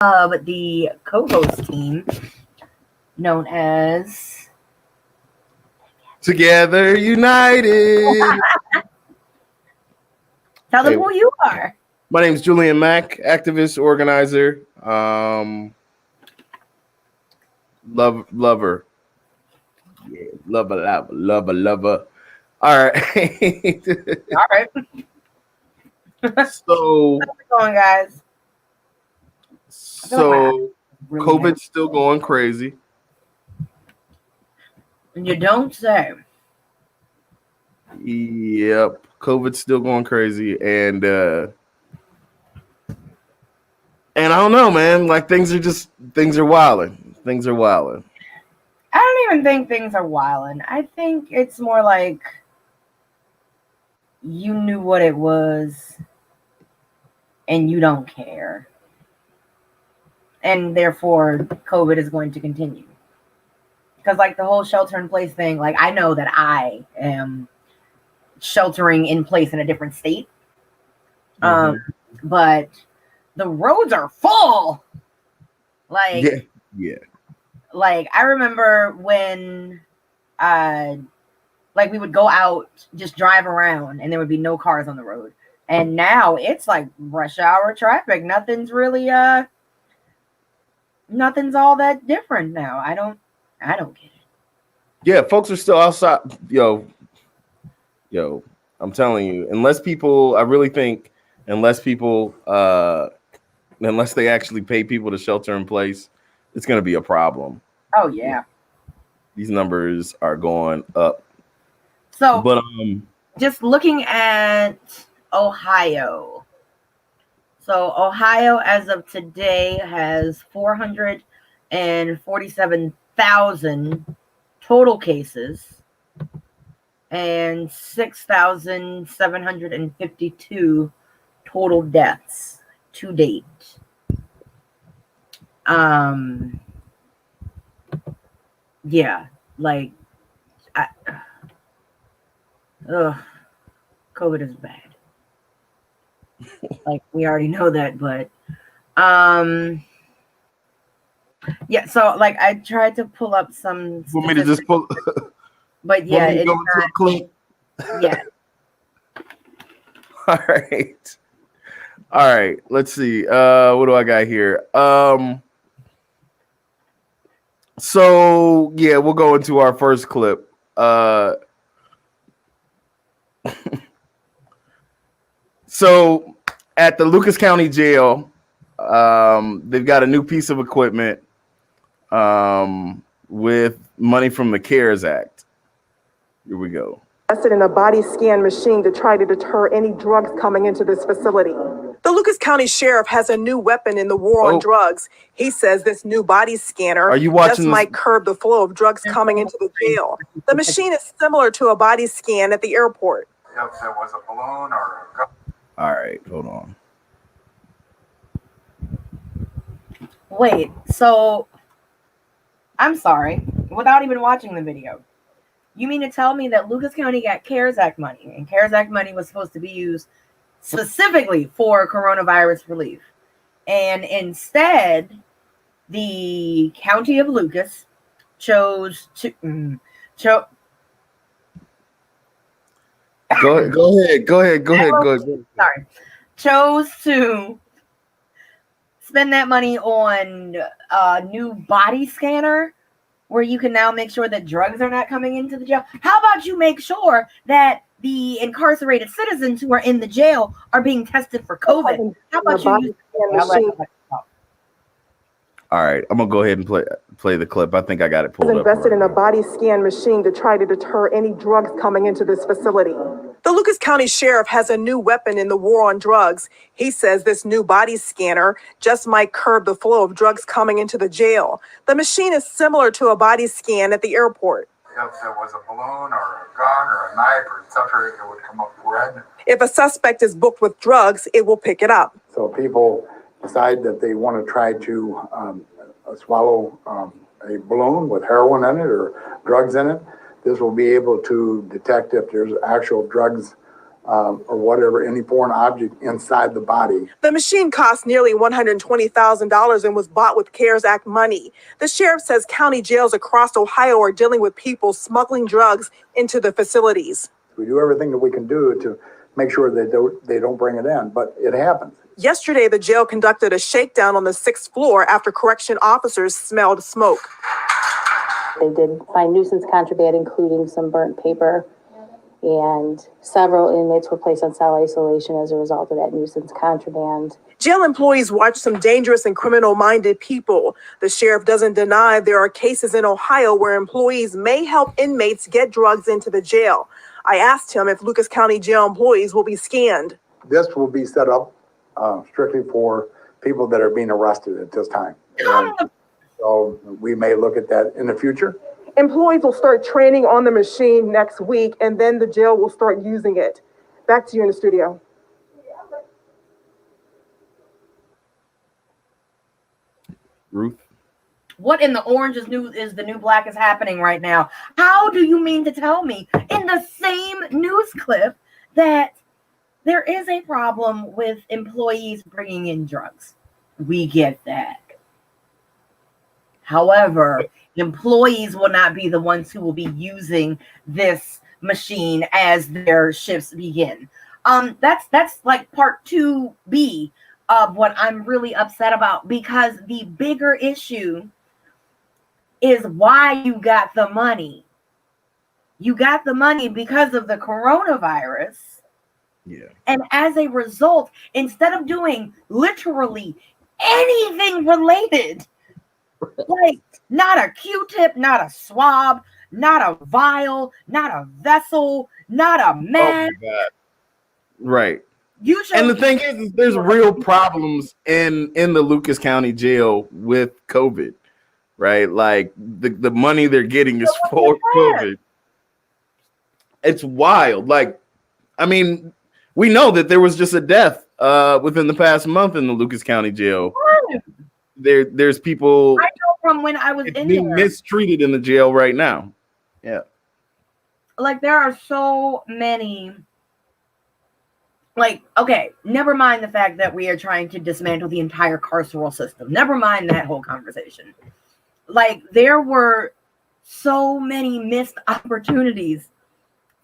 of the co-host team known as Together United. Tell them who you are. My name is Julian Mack, activist, organizer, lover. Yeah, lover. All right. All right. So, how's it going, guys? Really COVID's still going crazy. You don't say. Yep, COVID's still going crazy, and I don't know, man. Like things are wilding. Things are wilding. I don't even think things are wilding. I think it's more like you knew what it was and you don't care. And therefore, COVID is going to continue. Because like the whole shelter in place thing, like I know that I am sheltering in place in a different state. But the roads are full. Like, yeah. Like I remember when like we would go out, just drive around, and there would be no cars on the road. And now it's like rush hour traffic. Nothing's really nothing's all that different now. I don't get it. Yeah, folks are still outside. Yo, I'm telling you, unless they actually pay people to shelter in place, it's going to be a problem. Oh yeah. These numbers are going up. So, but just looking at Ohio. So Ohio, as of today, has 447,000 total cases and 6,752 total deaths to date. Yeah, like COVID is bad. Like we already know that, but yeah, so like I tried to pull up some want me to just pull but yeah, it's not a clip? Yeah. All right, let's see. What do I got here? So yeah, we'll go into our first clip. So at the Lucas County Jail, they've got a new piece of equipment with money from the CARES Act. Here we go. Invested in a body scan machine to try to deter any drugs coming into this facility. The Lucas County Sheriff has a new weapon in the war on drugs. He says this new body scanner might curb the flow of drugs coming into the jail. The machine is similar to a body scan at the airport. If there was a balloon or a... All right, hold on. Wait, so I'm sorry, without even watching the video. You mean to tell me that Lucas County got CARES Act money, and CARES Act money was supposed to be used specifically for coronavirus relief, and instead the county of Lucas chose to Go ahead. Sorry. Chose to spend that money on a new body scanner where you can now make sure that drugs are not coming into the jail. How about you make sure that the incarcerated citizens who are in the jail are being tested for COVID? How about you? All right, I'm gonna go ahead and play the clip. I think I got it pulled up. Invested in a body scan machine to try to deter any drugs coming into this facility. The Lucas County Sheriff has a new weapon in the war on drugs. He says this new body scanner just might curb the flow of drugs coming into the jail. The machine is similar to a body scan at the airport. If there was a balloon or a gun or a knife or etc., it would come up red. If a suspect is booked with drugs, it will pick it up. So people decide that they want to try to swallow a balloon with heroin in it or drugs in it. This will be able to detect if there's actual drugs or whatever, any foreign object inside the body. The machine cost nearly $120,000 and was bought with CARES Act money. The sheriff says county jails across Ohio are dealing with people smuggling drugs into the facilities. We do everything that we can do to make sure that they don't bring it in, but it happens. Yesterday, the jail conducted a shakedown on the 6th floor after correction officers smelled smoke. They did find nuisance contraband, including some burnt paper, and several inmates were placed on cell isolation as a result of that nuisance contraband. Jail employees watch some dangerous and criminal-minded people. The sheriff doesn't deny there are cases in Ohio where employees may help inmates get drugs into the jail. I asked him if Lucas County jail employees will be scanned. This will be set up strictly for people that are being arrested at this time. And so we may look at that in the future. Employees will start training on the machine next week, and then the jail will start using it. Back to you in the studio. Ruth? What in the orange is the new black is happening right now? How do you mean to tell me in the same news clip that there is a problem with employees bringing in drugs? We get that. However, employees will not be the ones who will be using this machine as their shifts begin. That's like part 2B of what I'm really upset about, because the bigger issue is why you got the money. You got the money because of the coronavirus. Yeah. And as a result, instead of doing literally anything related, like not a Q-tip, not a swab, not a vial, not a vessel, not a mask. Oh my God. Right. And the thing is there's real problems in the Lucas County jail with COVID, right? Like the money they're getting is for COVID. It's wild. Like, I mean, we know that there was just a death within the past month in the Lucas County jail. There's people I know from when I was in being there mistreated in the jail right now. Yeah. Like there are so many. Like, okay, never mind the fact that we are trying to dismantle the entire carceral system. Never mind that whole conversation. Like, there were so many missed opportunities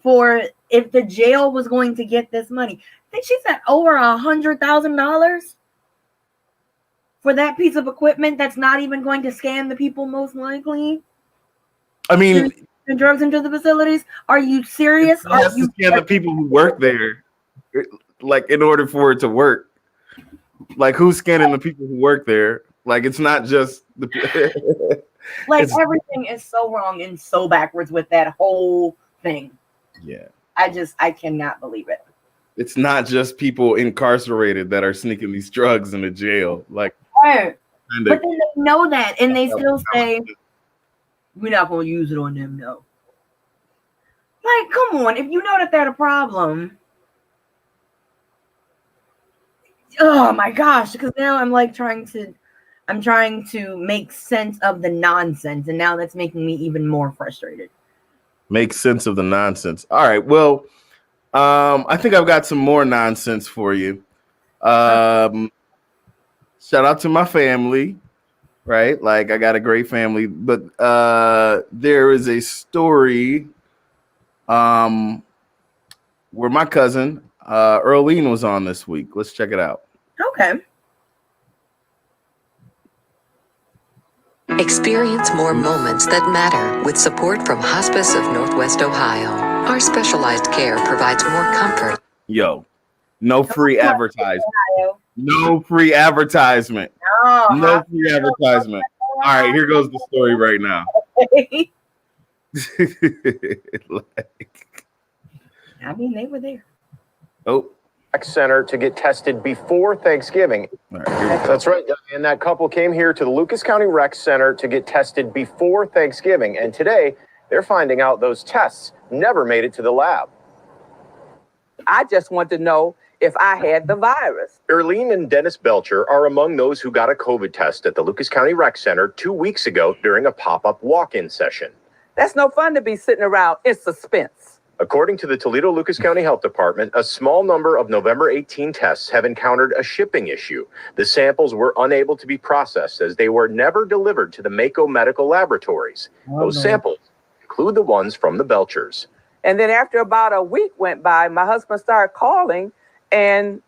for if the jail was going to get this money. I think she said over $100,000 for that piece of equipment that's not even going to scan the people most likely. I mean, the drugs into the facilities. Are you serious? Are you scan the people who work there? Like, in order for it to work, like who's scanning the people who work there? Like, it's not just the like everything is so wrong and so backwards with that whole thing. Yeah, I cannot believe it. It's not just people incarcerated that are sneaking these drugs into jail. Like, right. But then they know that and they still say we're not going to use it on them. No. Like, come on, if you know that they're a problem. Oh my gosh, because now I'm like trying to make sense of the nonsense, and now that's making me even more frustrated. Make sense of the nonsense. All right, well, I think I've got some more nonsense for you. Shout out to my family, right? Like, I got a great family, but there is a story where my cousin Earlene was on this week. Let's check it out. Okay. Experience more moments that matter with support from Hospice of Northwest Ohio. Our specialized care provides more comfort. Yo, no free advertisement. No free advertisement. No free advertisement. All right, here goes the story right now. I mean, they were there. Oh. Center to get tested before Thanksgiving. Right, that's right. And that couple came here to the Lucas County Rec Center to get tested before Thanksgiving. And today they're finding out those tests never made it to the lab. I just want to know if I had the virus. Earlene and Dennis Belcher are among those who got a COVID test at the Lucas County Rec Center 2 weeks ago during a pop-up walk-in session. That's no fun to be sitting around in suspense. According to the Toledo Lucas County Health Department, a small number of November 18 tests have encountered a shipping issue. The samples were unable to be processed as they were never delivered to the Mako Medical Laboratories. Those samples include the ones from the Belchers. And then after about a week went by, my husband started calling, and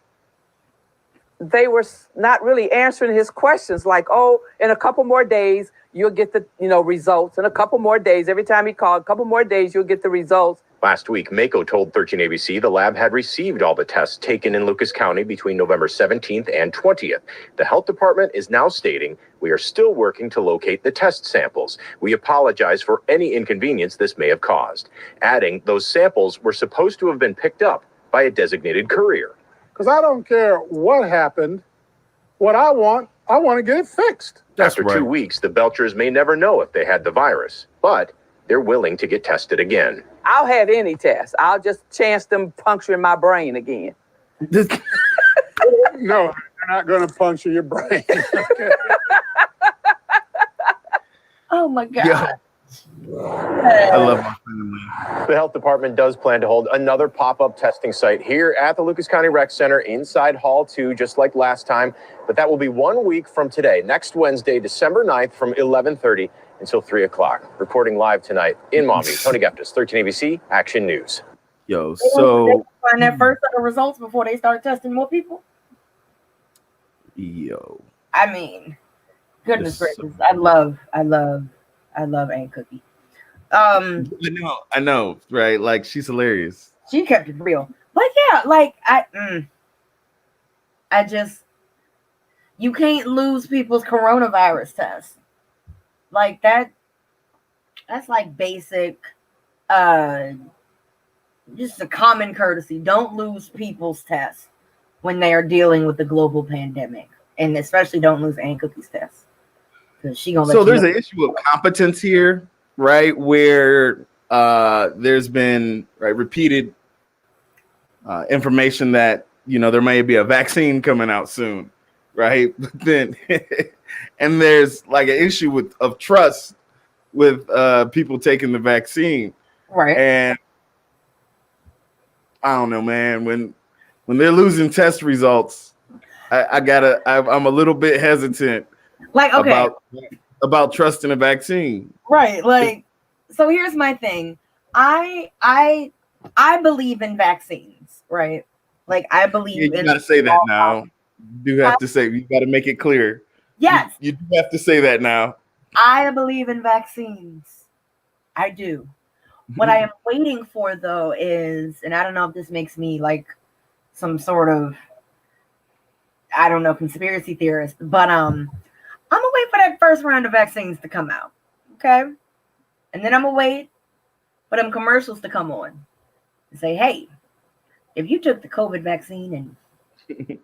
they were not really answering his questions, like, oh, in a couple more days, you'll get the results. In a couple more days, every time he called, a couple more days, you'll get the results. Last week, Mako told 13 ABC the lab had received all the tests taken in Lucas County between November 17th and 20th. The health department is now stating, we are still working to locate the test samples. We apologize for any inconvenience this may have caused. Adding, those samples were supposed to have been picked up by a designated courier. Because I don't care what happened. What I want to get it fixed. After 2 weeks, the Belchers may never know if they had the virus, but they're willing to get tested again. I'll have any test. I'll just chance them puncturing my brain again. No, they're not going to puncture your brain. Oh my God. Yeah. I love my family. The health department does plan to hold another pop-up testing site here at the Lucas County Rec Center inside Hall 2, just like last time. But that will be 1 week from today, next Wednesday, December 9th from 11:30 until 3 o'clock. Reporting live tonight in Maumee, Tony Geptis, 13 ABC Action News. Yo, They so find that first set of results before they start testing more people. yo, I mean, goodness Yes. gracious, I love Aunt Cookie. I know, right? Like, she's hilarious. She kept it real, but yeah, like I just, you can't lose people's coronavirus tests like that. That's like basic, just a common courtesy. Don't lose people's tests when they are dealing with the global pandemic, and especially don't lose Aunt Cookie's tests. She gonna So there's an issue of competence here, right? Where there's been repeated information that there may be a vaccine coming out soon, right? But then, and there's like an issue of trust with people taking the vaccine, right? And I don't know, man. When they're losing test results, I'm a little bit hesitant. Like, okay, about trusting a vaccine, right? Like, so here's my thing. I believe in vaccines, right? Like, I believe you in. Gotta say that now. You have to say. You got to make it clear. Yes, you do have to say that now. I believe in vaccines. I do. What I am waiting for, though, is, and I don't know if this makes me like some sort of, I don't know, conspiracy theorist, but I'm gonna wait for that first round of vaccines to come out, okay? And then I'm gonna wait for them commercials to come on and say, hey, if you took the COVID vaccine in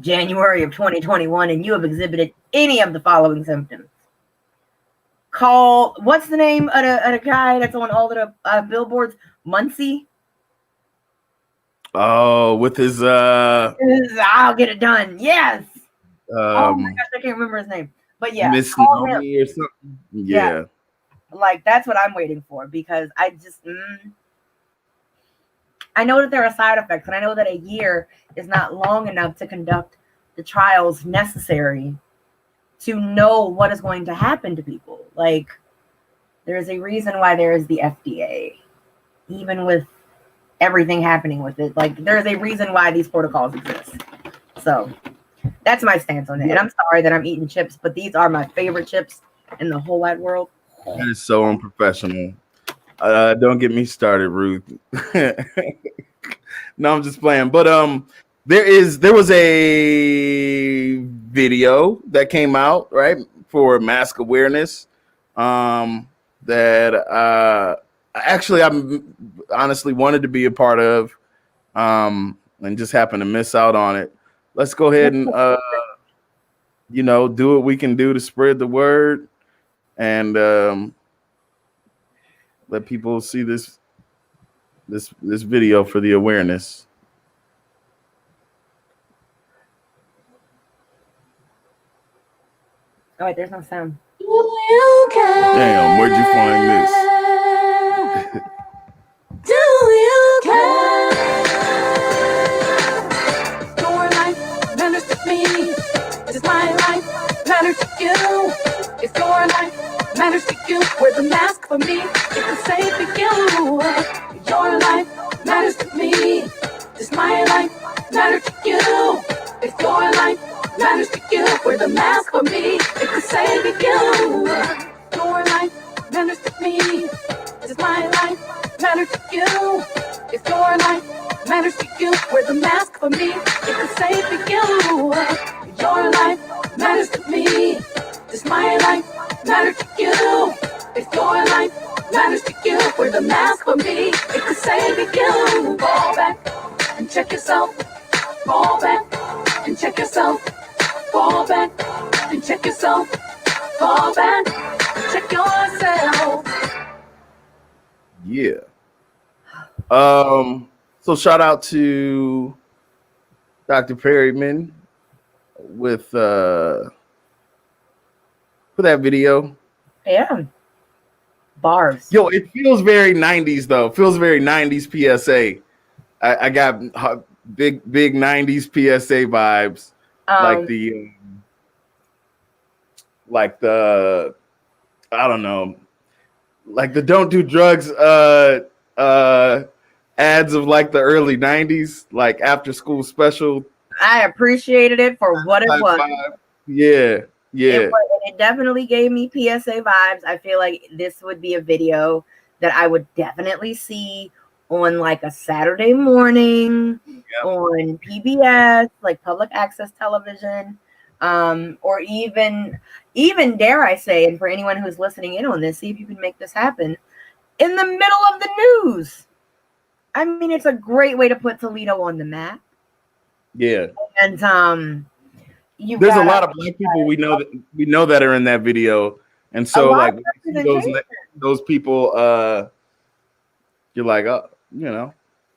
January of 2021 and you have exhibited any of the following symptoms, call, what's the name of the guy that's on all of the billboards? Muncie? Oh, with his I'll get it done. Yes. Oh my gosh, I can't remember his name. But yeah, Miss Naomi or something. Yeah. Like, that's what I'm waiting for, because I just I know that there are side effects, and I know that a year is not long enough to conduct the trials necessary to know what is going to happen to people. Like, there's a reason why there is the FDA, even with everything happening with it. Like, there's a reason why these protocols exist. So that's my stance on it. And I'm sorry that I'm eating chips, but these are my favorite chips in the whole wide world. That is so unprofessional. Don't get me started, Ruth. No, I'm just playing. But there was a video that came out, right, for mask awareness. That actually I'm honestly wanted to be a part of, and just happened to miss out on it. Let's go ahead and do what we can do to spread the word, and let people see this video for the awareness. Oh wait, there's no sound. Damn, where'd you find this? Do you matters to you. Wear the mask for me, it can save for you. Your life matters to me. Does my life matter to you? If your life matters to you, wear the mask for me, it can save for you. Your life matters to me. Does my life matter to you? If your life matters to you, wear the mask for me, it can save for you. Your life matters to me. Does my life matter to you? If your life matters to you, wear the mask for me, it can save for you. Fall back and check yourself. Fall back and check yourself. Fall back and check yourself. Fall back and check yourself. Yeah. So shout out to Dr. Perryman with for that video. Yeah. Bars. Yo, it feels very 90s though. It feels very 90s PSA. I got big 90s PSA vibes. Like the I don't know, like the don't do drugs ads of like the early 90s, like after school special. I appreciated it for what it was. Yeah. It definitely gave me PSA vibes. I feel like this would be a video that I would definitely see on like a Saturday morning on PBS, like public access television, or even dare I say, and for anyone who's listening in on this, see if you can make this happen in the middle of the news. I mean, it's a great way to put Toledo on the map. Yeah. And there's a lot of black people we know that are in that video. And so like those people you're like, oh, you know.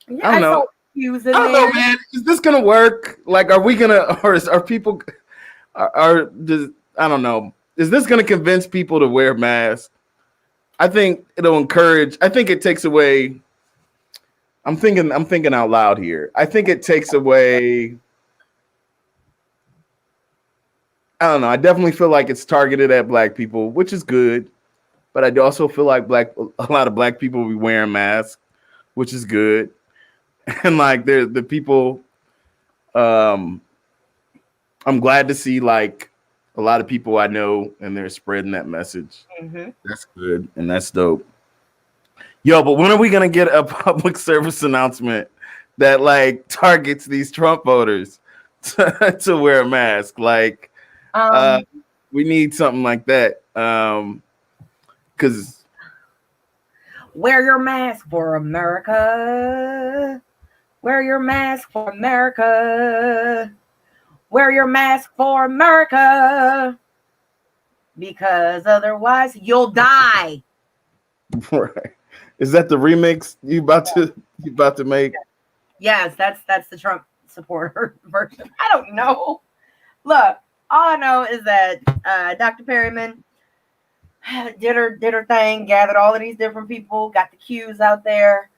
Yeah, I don't know. I don't know, man. Is this gonna work? Like, are we gonna, or are people I don't know. Is this gonna convince people to wear masks? I think it'll encourage, I think it takes away. I'm thinking out loud here. I think it takes away. I don't know. I definitely feel like it's targeted at black people, which is good. But I also feel like a lot of black people will be wearing masks, which is good. And like the people, I'm glad to see like a lot of people I know and they're spreading that message. Mm-hmm. That's good and that's dope. Yo, but when are we gonna get a public service announcement that like targets these Trump voters to wear a mask? Like, we need something like that. Because wear your mask for America. Wear your mask for America. Wear your mask for America. Because otherwise you'll die. Right. Is that the remix you about to make? Yes, that's the Trump supporter version. I don't know. Look, all I know is that Dr. Perryman did her thing, gathered all of these different people, got the cues out there.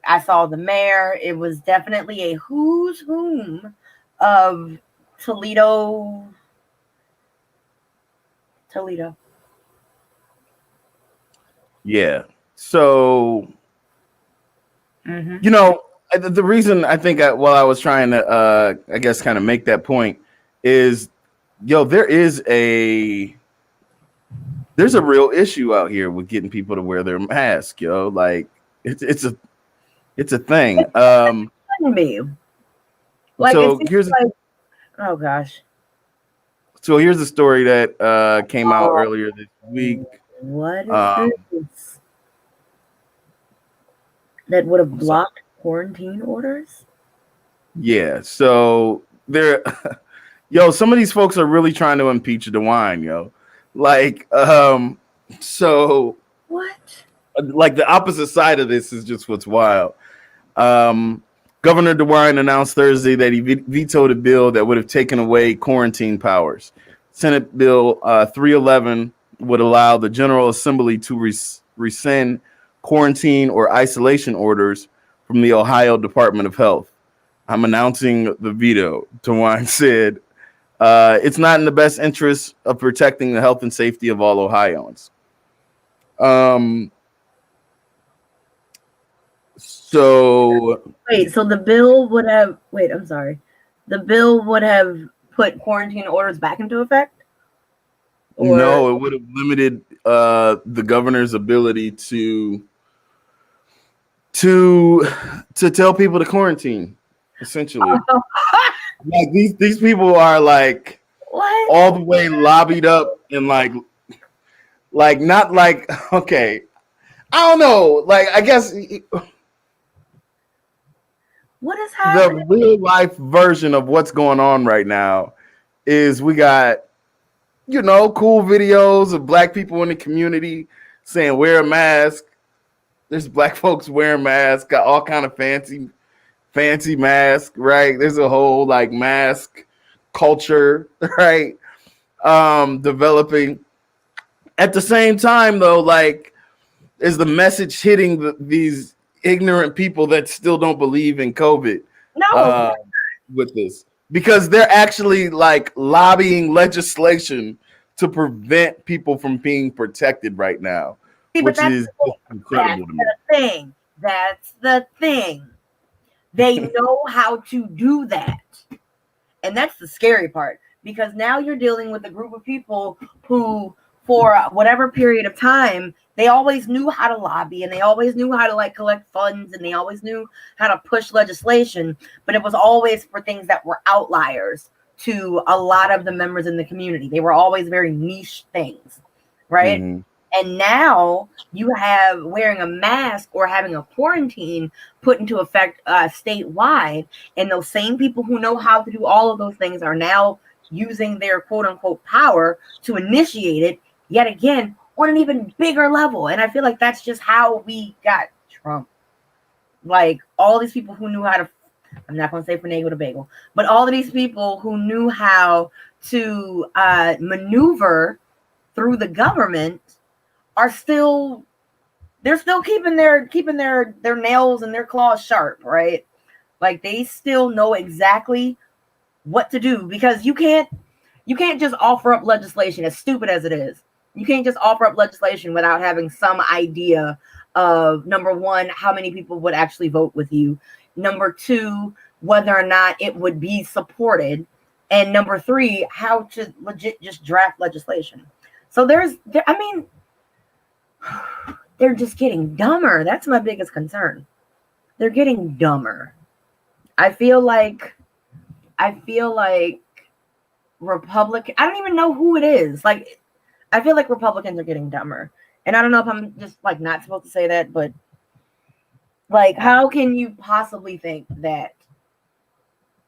I saw the mayor. It was definitely a who's whom of Toledo. Yeah. So, you know, the reason I think while I was trying to, I guess, kind of make that point is, yo, there's a real issue out here with getting people to wear their mask, yo. Like it's a thing. Like, so oh gosh. So here's a story that came out earlier this week. What is this? That would have blocked quarantine orders? Yeah. So yo, some of these folks are really trying to impeach DeWine, yo. Like, so what? Like the opposite side of this is just what's wild. Governor DeWine announced Thursday that he vetoed a bill that would have taken away quarantine powers. Senate Bill 311 would allow the General Assembly to rescind quarantine or isolation orders from the Ohio Department of Health. I'm announcing the veto, DeWine said. It's not in the best interest of protecting the health and safety of all Ohioans. So wait, so the bill would have I'm sorry. The bill would have put quarantine orders back into effect? Or no, it would have limited the governor's ability to tell people to quarantine, essentially. Like these people are like what? all the way lobbied up and like not like okay. I don't know. Like I guess What is happening? the real life version of what's going on right now is we got cool videos of black people in the community saying wear a mask. There's black folks wearing masks, got all kind of fancy mask, right? There's a whole like mask culture, right? Developing. At the same time, though, like, is the message hitting these ignorant people that still don't believe in COVID? No, with this, because they're actually like lobbying legislation to prevent people from being protected right now, which is incredible to me. That's the thing. They know how to do that. And that's the scary part, because now you're dealing with a group of people who, for whatever period of time, they always knew how to lobby and they always knew how to like collect funds and they always knew how to push legislation, but it was always for things that were outliers to a lot of the members in the community. They were always very niche things, right? Mm-hmm. And now you have wearing a mask or having a quarantine put into effect statewide. And those same people who know how to do all of those things are now using their quote unquote power to initiate it yet again on an even bigger level. And I feel like that's just how we got Trump. Like all these people who knew how to, I'm not going to say finagle the bagel, but all of these people who knew how to maneuver through the government are still keeping their nails and their claws sharp, right? Like they still know exactly what to do, because you can't just offer up legislation, as stupid as it is. You can't just offer up legislation without having some idea of, number one, how many people would actually vote with you, number two, whether or not it would be supported, and number three, how to legit just draft legislation. So they're just getting dumber. That's my biggest concern. They're getting dumber. I feel like Republican, I don't even know who it is. Like, I feel like Republicans are getting dumber. And I don't know if I'm just like not supposed to say that, but like, how can you possibly think that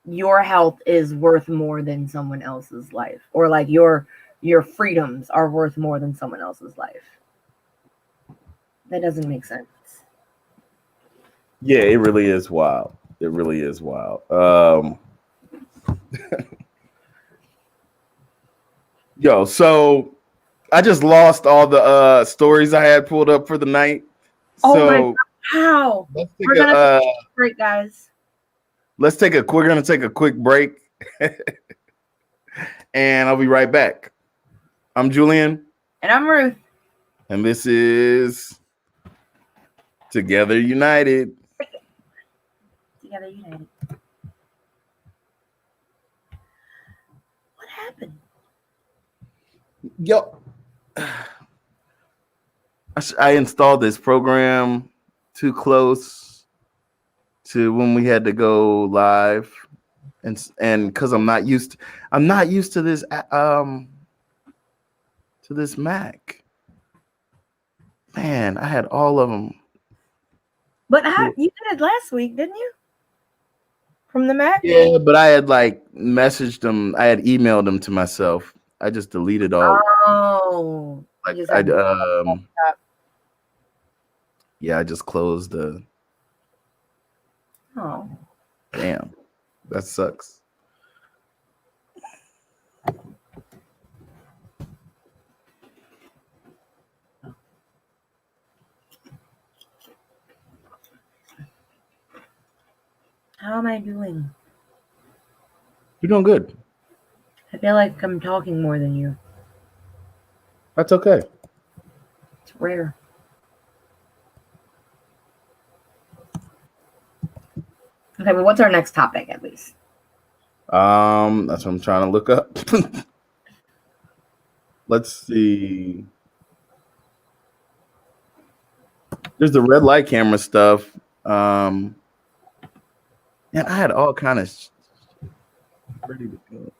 your health is worth more than someone else's life, or like your freedoms are worth more than someone else's life? That doesn't make sense. Yeah, it really is wild. It really is wild. Yo, so I just lost all the stories I had pulled up for the night. Oh my God, how? We're gonna take a break, guys. We're gonna take a quick break, and I'll be right back. I'm Julian. And I'm Ruth. And this is Together United. Together United. What happened? Yo, I installed this program too close to when we had to go live, and because I'm not used to this Mac. Man, I had all of them. But you did it last week, didn't you? From the Mac? Yeah, but I had like messaged them. I had emailed them to myself. I just deleted all. Oh. Like I just closed the. Oh. Damn, that sucks. How am I doing? You're doing good. I feel like I'm talking more than you. That's okay. It's rare. Okay, well, what's our next topic at least? That's what I'm trying to look up. Let's see. There's the red light camera stuff. Man, I had all kind of ready to go.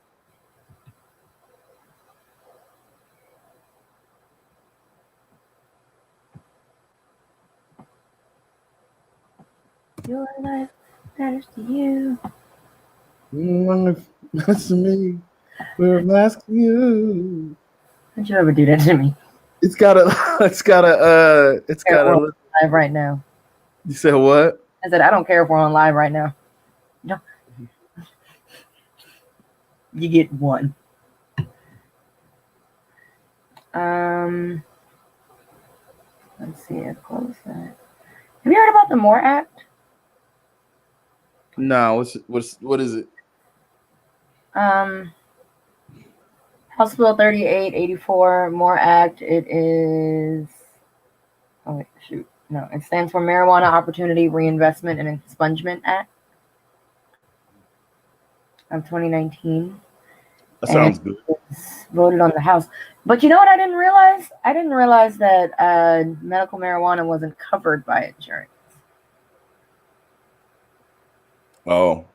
Your life matters to you. That's me. We're asking you. Don't you ever do that to me? It's gotta Live right now. You said what? I said I don't care if we're on live right now. No. You get one. Let's see. I close that. Have you heard about the MORE Act? No. What is it? House Bill 3884 MORE Act. It is. Oh wait, shoot. No, it stands for Marijuana Opportunity Reinvestment and Expungement Act of 2019. That sounds good. It's voted on the House. But you know what I didn't realize? I didn't realize that medical marijuana wasn't covered by insurance. Oh.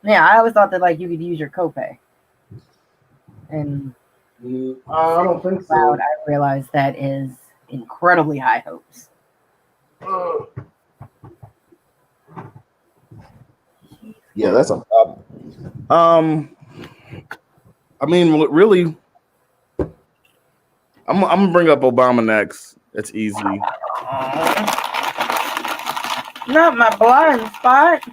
Yeah, I always thought that like you could use your copay. And I don't think so. I realized that is incredibly high hopes. Yeah, that's a problem. I mean, really, I'm gonna bring up Obama next. That's easy. Not my blind spot.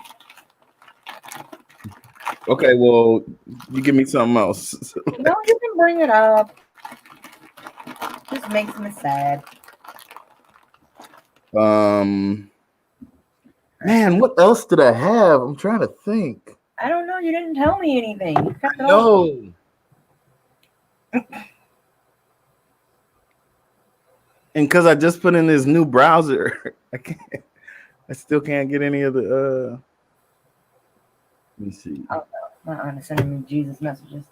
Okay, well, you give me something else. No, you can bring it up. Just makes me sad. Man, what else did I have? I'm trying to think. I don't know. You didn't tell me anything. You kept it No. And because I just put in this new browser, I still can't get any of the let me see. Oh no, not on sending me Jesus messages.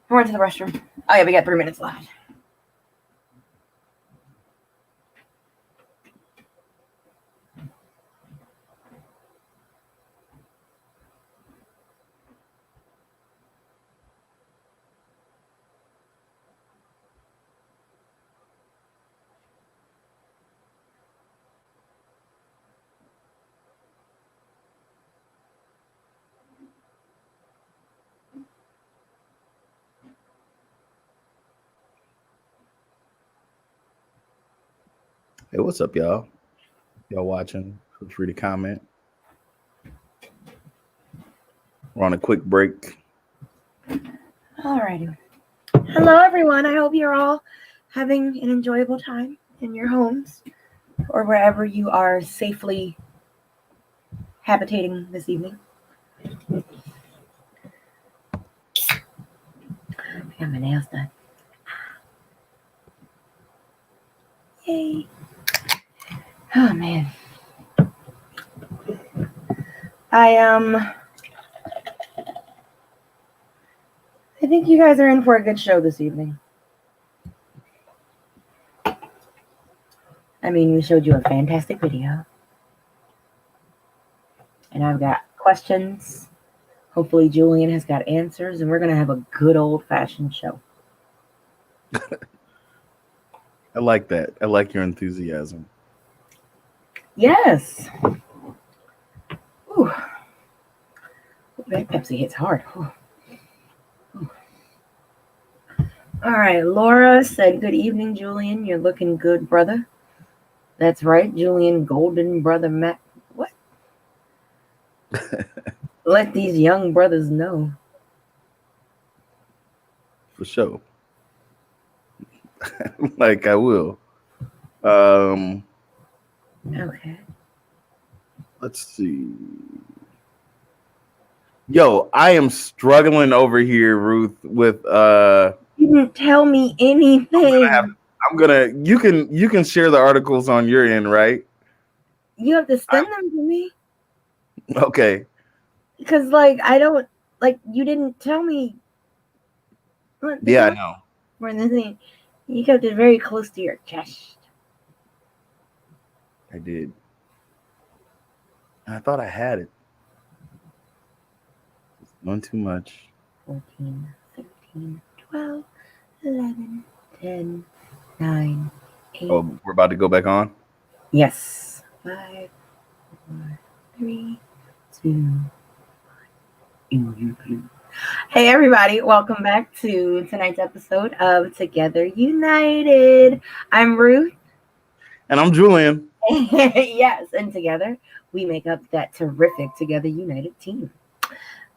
I went to the restroom. Oh yeah, we got 3 minutes left. Hey, what's up, y'all? Y'all watching? Feel free to comment. We're on a quick break. Alrighty. Hello, everyone. I hope you're all having an enjoyable time in your homes or wherever you are safely habitating this evening. I got my nails done. Yay. Oh man. I think you guys are in for a good show this evening. I mean, we showed you a fantastic video. And I've got questions. Hopefully Julian has got answers, and we're going to have a good old-fashioned show. I like that. I like your enthusiasm. Yes. Ooh. That Pepsi hits hard. Ooh. Ooh. All right. Laura said, good evening, Julian. You're looking good, brother. That's right. Julian Golden, brother Matt. What? Let these young brothers know. For sure. Like I will. Okay. Let's see. Yo, I am struggling over here, Ruth, with You didn't tell me anything. you can share the articles on your end, right? You have to send them to me. Okay. Because, like, I don't, like, you didn't tell me. Yeah, I know. More than anything, you kept it very close to your chest. I did. I thought I had it. One too much. 14, 13, 12, 11, 10, 9, 8. Oh, we're about to go back on? Yes. 5, 4, 3, 2, 1. Hey, everybody. Welcome back to tonight's episode of Together United. I'm Ruth. And I'm Julian. Yes, and we make up that terrific Together United team.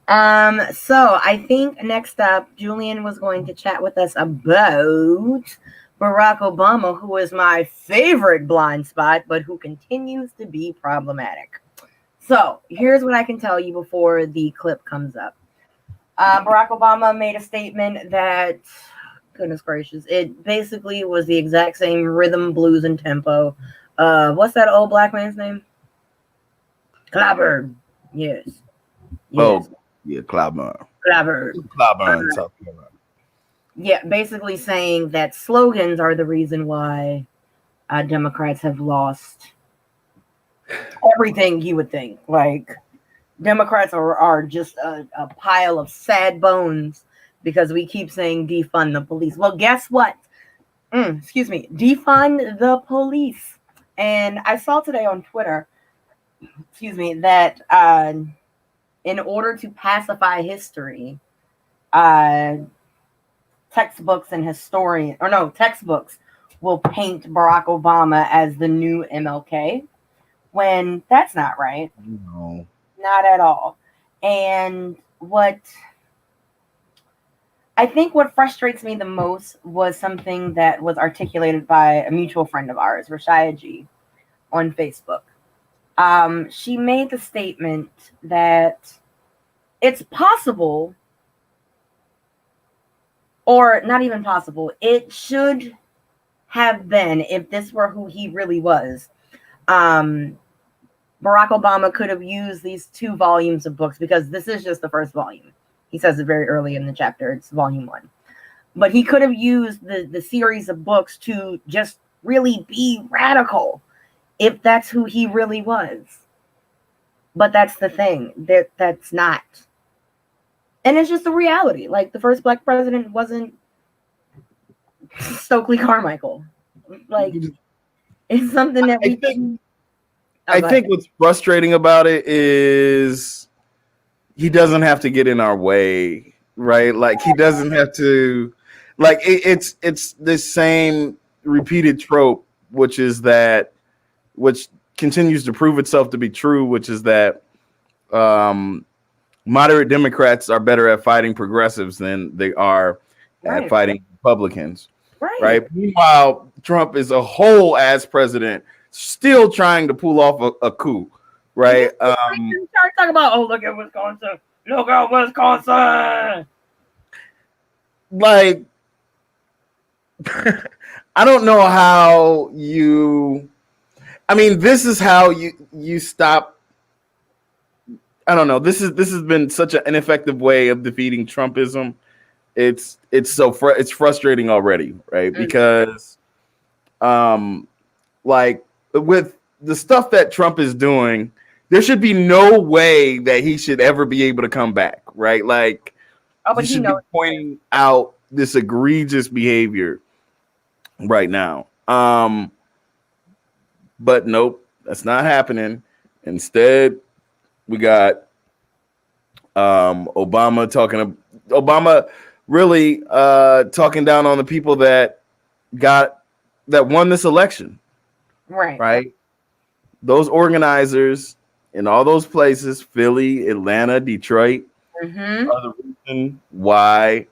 So I think next up, Julian was going to chat with us about Barack Obama, who is my favorite blind spot, but who continues to be problematic. So here's what I can tell you before the clip comes up. Barack Obama made a statement that, goodness gracious, it basically was the exact same rhythm, blues, and tempo. What's that old black man's name? Clyburn. Yes. Oh, yeah, Clyburn. Clyburn, South Carolina. Yeah, basically saying that slogans are the reason why Democrats have lost everything you would think. Like, Democrats are just a pile of sad bones because we keep saying defund the police. Well, guess what? Defund the police. And I saw today on Twitter, that in order to pacify history, textbooks will paint Barack Obama as the new MLK, when that's not right. No. Not at all. And what frustrates me the most was something that was articulated by a mutual friend of ours, Rashaya G, on Facebook. She made the statement that it's possible, or not even possible, it should have been, if this were who he really was, Barack Obama could have used these 2 volumes of books, because this is just the first volume. He says it very early in the chapter. It's volume 1. But he could have used the series of books to just really be radical, if that's who he really was. But that's the thing. That's not. And it's just a reality. Like, the first black president wasn't Stokely Carmichael. Like, it's something that we think. I think what's frustrating about it is he doesn't have to get in our way, right? Like, he doesn't have to, like, it's this same repeated trope, which continues to prove itself to be true, which is that moderate Democrats are better at fighting progressives than they are at fighting Republicans. Right. Meanwhile, Trump is a whole ass president, still trying to pull off a coup, right? Start talking about, look at Wisconsin. Look at Wisconsin. Like, I don't know how you. I mean, this is how you stop. I don't know. This has been such an ineffective way of defeating Trumpism. It's frustrating already, right? Because, like, with the stuff that Trump is doing, there should be no way that he should ever be able to come back, right? Like, but he should be pointing out this egregious behavior right now. But nope, that's not happening. Instead, we got Obama really talking down on the people that won this election. Right. Those organizers in all those places, Philly, Atlanta, Detroit, are the reason why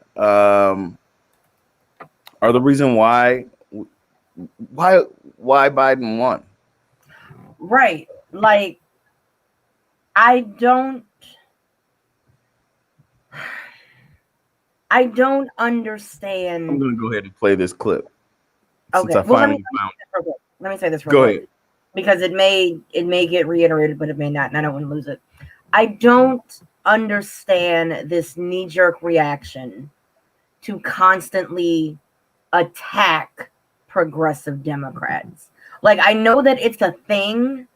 Biden won. Right. Like, I don't understand. I'm going to go ahead and play this clip. Okay. Let me say this real quick. Because it may get reiterated, but it may not, and I don't want to lose it. I don't understand this knee-jerk reaction to constantly attack progressive Democrats. Like, I know that it's a thing,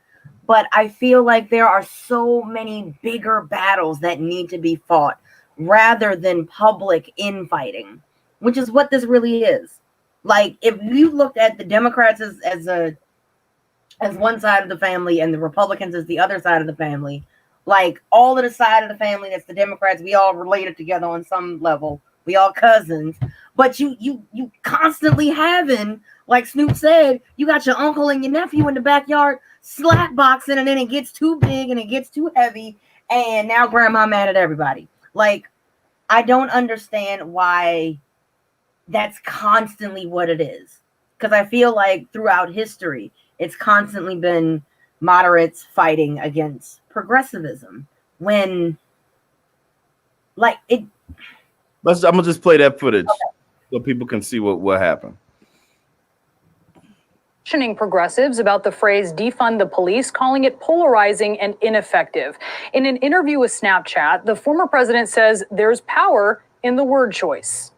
but I feel like there are so many bigger battles that need to be fought rather than public infighting, which is what this really is. Like, if you looked at the Democrats as one side of the family and the Republicans as the other side of the family, like all of the side of the family that's the Democrats, we all related together on some level. We all cousins. But you constantly having, like Snoop said, you got your uncle and your nephew in the backyard slap boxing, and then it gets too big and it gets too heavy, and now grandma mad at everybody. Like, I don't understand why that's constantly what it is. Because I feel like throughout history, it's constantly been moderates fighting against progressivism. When, like, it. I'm gonna just play that footage so people can see what happened. Questioning progressives about the phrase defund the police, calling it polarizing and ineffective. In an interview with Snapchat, the former president says there's power in the word choice.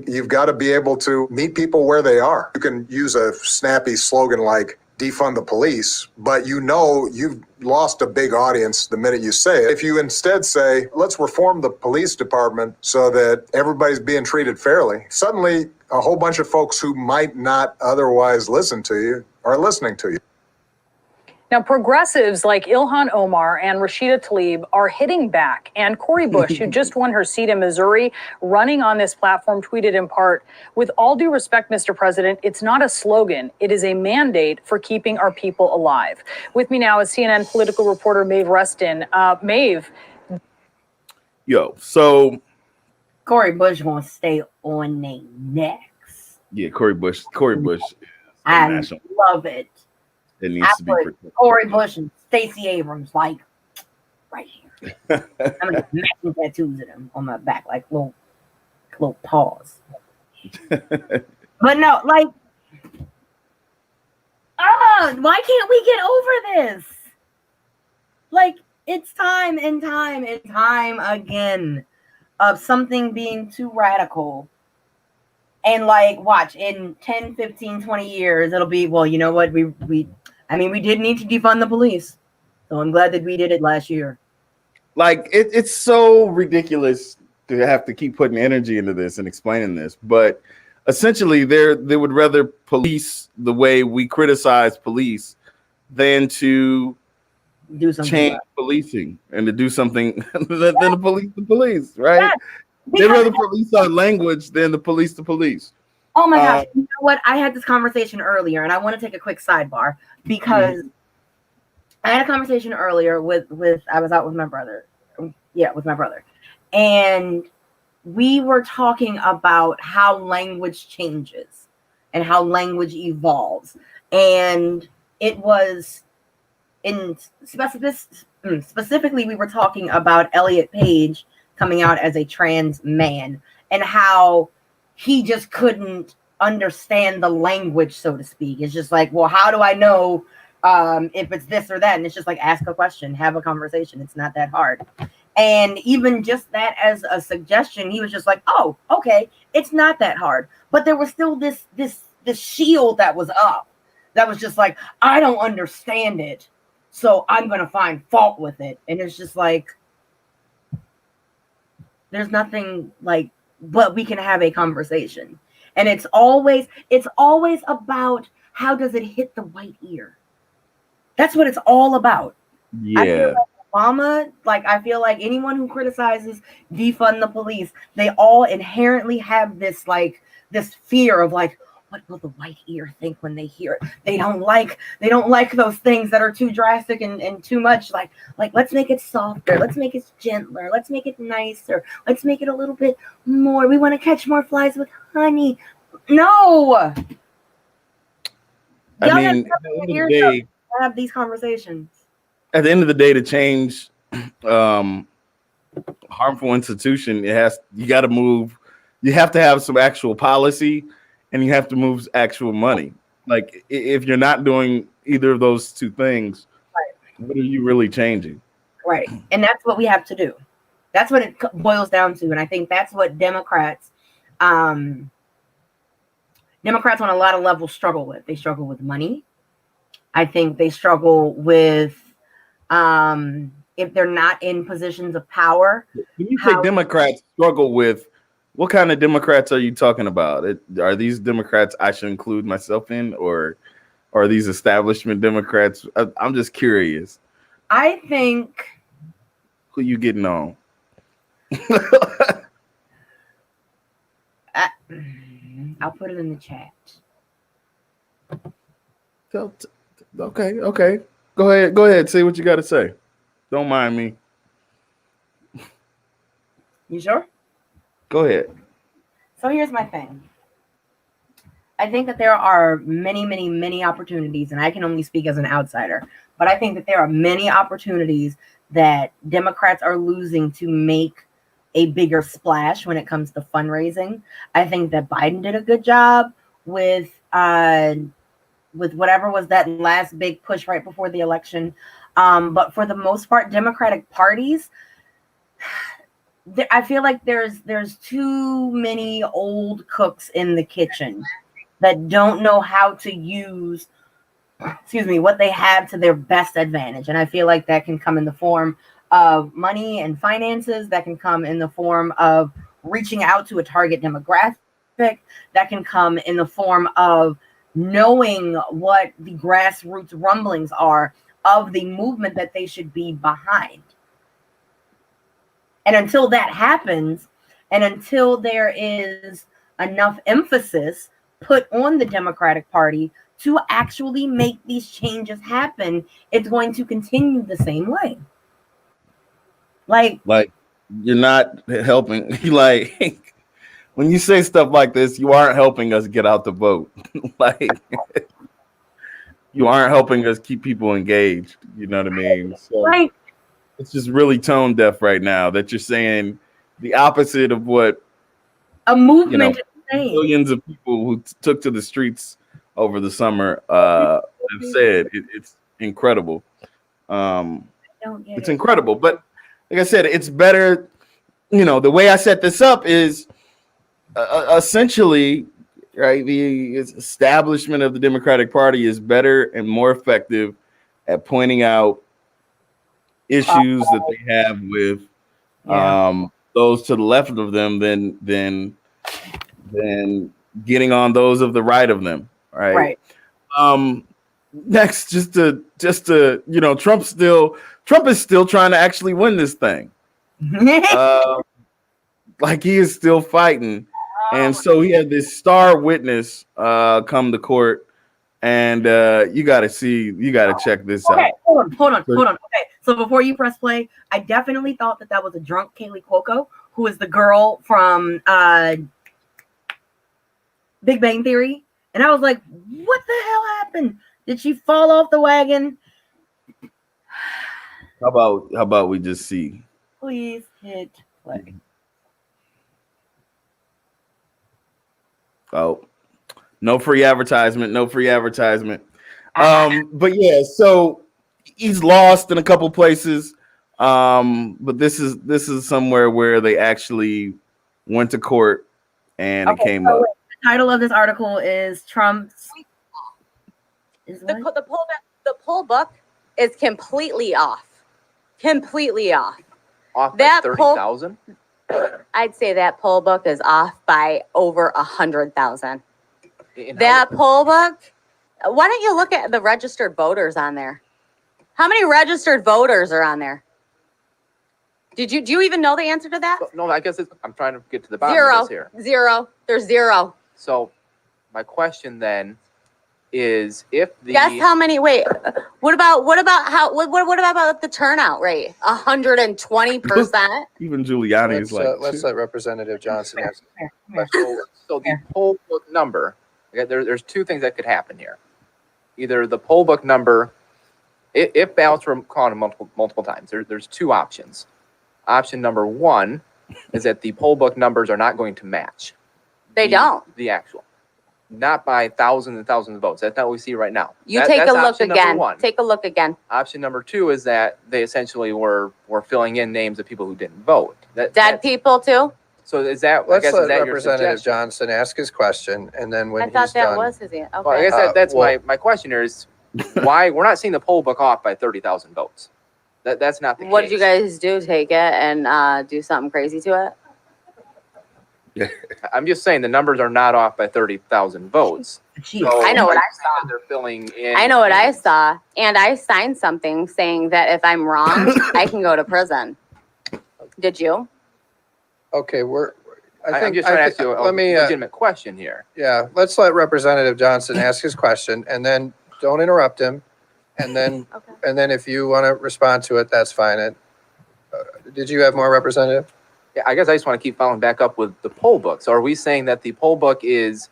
You've got to be able to meet people where they are. You can use a snappy slogan like defund the police, but you know you've lost a big audience the minute you say it. If you instead say, let's reform the police department so that everybody's being treated fairly, suddenly a whole bunch of folks who might not otherwise listen to you are listening to you. Now, progressives like Ilhan Omar and Rashida Tlaib are hitting back. And Cori Bush, who just won her seat in Missouri, running on this platform, tweeted in part, "With all due respect, Mr. President, it's not a slogan. It is a mandate for keeping our people alive." With me now is CNN political reporter Maeve Reston. Maeve. Yo, so Cori Bush gonna stay on their necks. Yeah, Cori Bush. I love it. It needs to be protected. Cori Bush and Stacey Abrams, like right here. I'm gonna matching tattoos of them on my back, like little paws. But no, like, why can't we get over this? Like, it's time and time and time again of something being too radical. And like, watch, in 10, 15, 20 years, it'll be, well, you know what? We did need to defund the police. So I'm glad that we did it last year. Like, it's so ridiculous to have to keep putting energy into this and explaining this. But essentially, they would rather police the way we criticize police than to change policing and to do something than to police the police, right? Yeah. They'd rather police our language than to police the police. Oh my gosh. You know what? I had this conversation earlier, and I want to take a quick sidebar because I had a conversation earlier with I was out with my brother. Yeah, with my brother. And we were talking about how language changes and how language evolves. And it was specifically, we were talking about Elliot Page coming out as a trans man and how he just couldn't understand the language, so to speak. It's just like, well, how do I know if it's this or that? And it's just like, ask a question, have a conversation. It's not that hard. And even just that as a suggestion, he was just like, oh, okay, it's not that hard. But there was still this shield that was up that was just like, I don't understand it, so I'm going to find fault with it. And it's just like, there's nothing like, but we can have a conversation. And it's always about how does it hit the white ear? That's what it's all about. Yeah. I feel like Obama, like, I feel like anyone who criticizes defund the police, they all inherently have this fear of like, what will the white ear think when they hear it? They don't like those things that are too drastic and too much. Like let's make it softer, let's make it gentler, let's make it nicer, let's make it a little bit more. We want to catch more flies with honey. No. I mean, at the end of the day, have these conversations. At the end of the day, to change harmful institution, you got to move. You have to have some actual policy, and you have to move actual money. Like, if you're not doing either of those two things, right, what are you really changing? Right. And that's what we have to do. That's what it boils down to. And I think that's what Democrats on a lot of levels struggle with. They struggle with money. I think they struggle with if they're not in positions of power. When you say Democrats struggle with, what kind of Democrats are you talking about? Are these Democrats I should include myself in, or are these establishment Democrats? I'm just curious. I think. Who you getting on? I'll put it in the chat. Okay. Go ahead. Say what you got to say. Don't mind me. You sure? Go ahead. So here's my thing. I think that there are many, many, many opportunities, and I can only speak as an outsider, but I think that there are many opportunities that Democrats are losing to make a bigger splash when it comes to fundraising. I think that Biden did a good job with whatever was that last big push right before the election. But for the most part, Democratic parties, I feel like there's too many old cooks in the kitchen that don't know how to use, what they have to their best advantage. And I feel like that can come in the form of money and finances, that can come in the form of reaching out to a target demographic, that can come in the form of knowing what the grassroots rumblings are of the movement that they should be behind. And until that happens, and until there is enough emphasis put on the Democratic Party to actually make these changes happen, it's going to continue the same way. Like you're not helping. Like when you say stuff like this, you aren't helping us get out the vote. Like you aren't helping us keep people engaged. You know what I mean? So right. It's just really tone deaf right now that you're saying the opposite of what a movement is saying. Millions of people who took to the streets over the summer have said. It's incredible. It's incredible. But like I said, it's better. The way I set this up is essentially, right, the establishment of the Democratic Party is better and more effective at pointing out issues that they have with those to the left of them than getting on those of the right of them. Right. Next, just to Trump is still trying to actually win this thing. Like he is still fighting. And so he had this star witness come to court, and you got to check this out. Hold on. Okay, so before you press play, I definitely thought that was a drunk Kaylee Cuoco, who is the girl from Big Bang Theory, and I was like, what the hell happened? Did she fall off the wagon? How about we just see? Please hit play. Oh, no free advertisement. But yeah, so he's lost in a couple places. But this is somewhere where they actually went to court and it came up. The title of this article is Trump's. The poll book is completely off. Off by 30,000? I'd say that poll book is off by over 100,000. That poll book. Why don't you look at the registered voters on there? How many registered voters are on there? Do you even know the answer to that? No, I guess I'm trying to get to the bottom of this here. Zero. There's zero. So my question then is guess how many? Wait, what about the turnout rate? 120%. Even Giuliani is like. Let's let Representative Johnson answer. So the poll book number. Okay, there's two things that could happen here. Either the poll book number, if ballots were counted multiple times, there's two options. Option number one is that the poll book numbers are not going to match. They don't. The actual. not by thousands and thousands of votes. That's not what we see right now. Take a that's look option number again. one. Take a look again. Option number two is that they essentially were filling in names of people who didn't vote. Dead people too? So is that? Let's I guess, let is that your Representative suggestion? Johnson ask his question, and then when I thought he's that done, was his answer. Okay. Well, I guess that's well- my question here is why we're not seeing the poll book off by 30,000 votes. That's not the case. What did you guys do? Take it and do something crazy to it? I'm just saying the numbers are not off by 30,000 votes. So I know what I saw. They're filling in. I know what I saw. And I signed something saying that if I'm wrong, I can go to prison. Did you? okay, I'm just trying to ask you a legitimate question here. Yeah, let's let Representative Johnson ask his question, and then don't interrupt him. And then, Okay. and then if you want to respond to it, that's fine. Did you have more, Representative? Yeah, I guess I just want to keep following back up with the poll book. So are we saying that the poll book is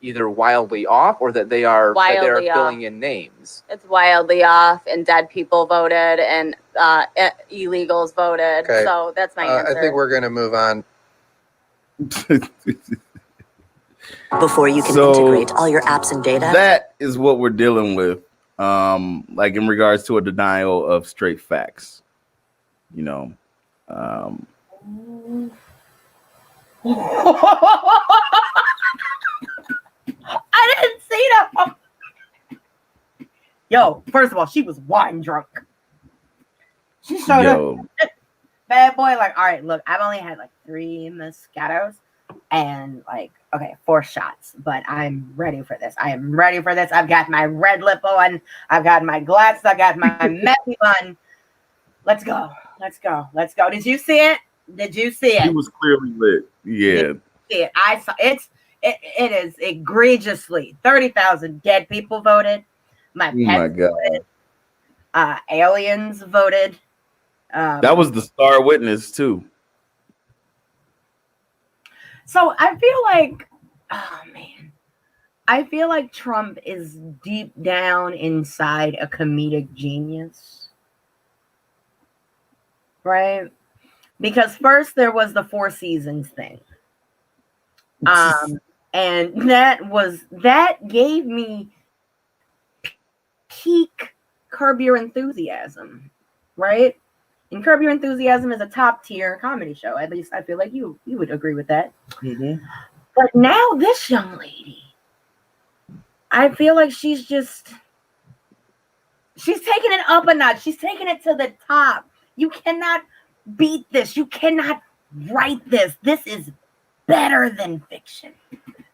either wildly off or that they are Wildly filling in names? It's wildly off, and dead people voted, and illegals voted. Okay. So that's my answer. I think we're going to move on. Before you can integrate all your apps and data. That is what we're dealing with. Like in regards to a denial of straight facts. You know. I didn't see that. Yo, first of all, she was wine drunk. She showed up. Bad boy, like, all right, look, I've only had like 3 Moscatos and like, okay, 4 shots, but I'm ready for this. I am ready for this. I've got my red lip on. I've got my glasses. I got my messy bun. Let's go. Let's go. Let's go. Did you see it? Did you see it? He was clearly lit. Yeah. See it. I saw it is egregiously 30,000 dead people voted. My pets voted. Aliens voted. That was the star witness too. So I feel like, oh man, I feel like Trump is deep down inside a comedic genius, right? Because first there was the 4 Seasons thing, and that gave me peak Curb Your Enthusiasm, right? And Curb Your Enthusiasm is a top tier comedy show. At least I feel like you would agree with that. Mm-hmm. But now this young lady, I feel like she's taking it up a notch. She's taking it to the top. You cannot beat this. You cannot write this. This is better than fiction.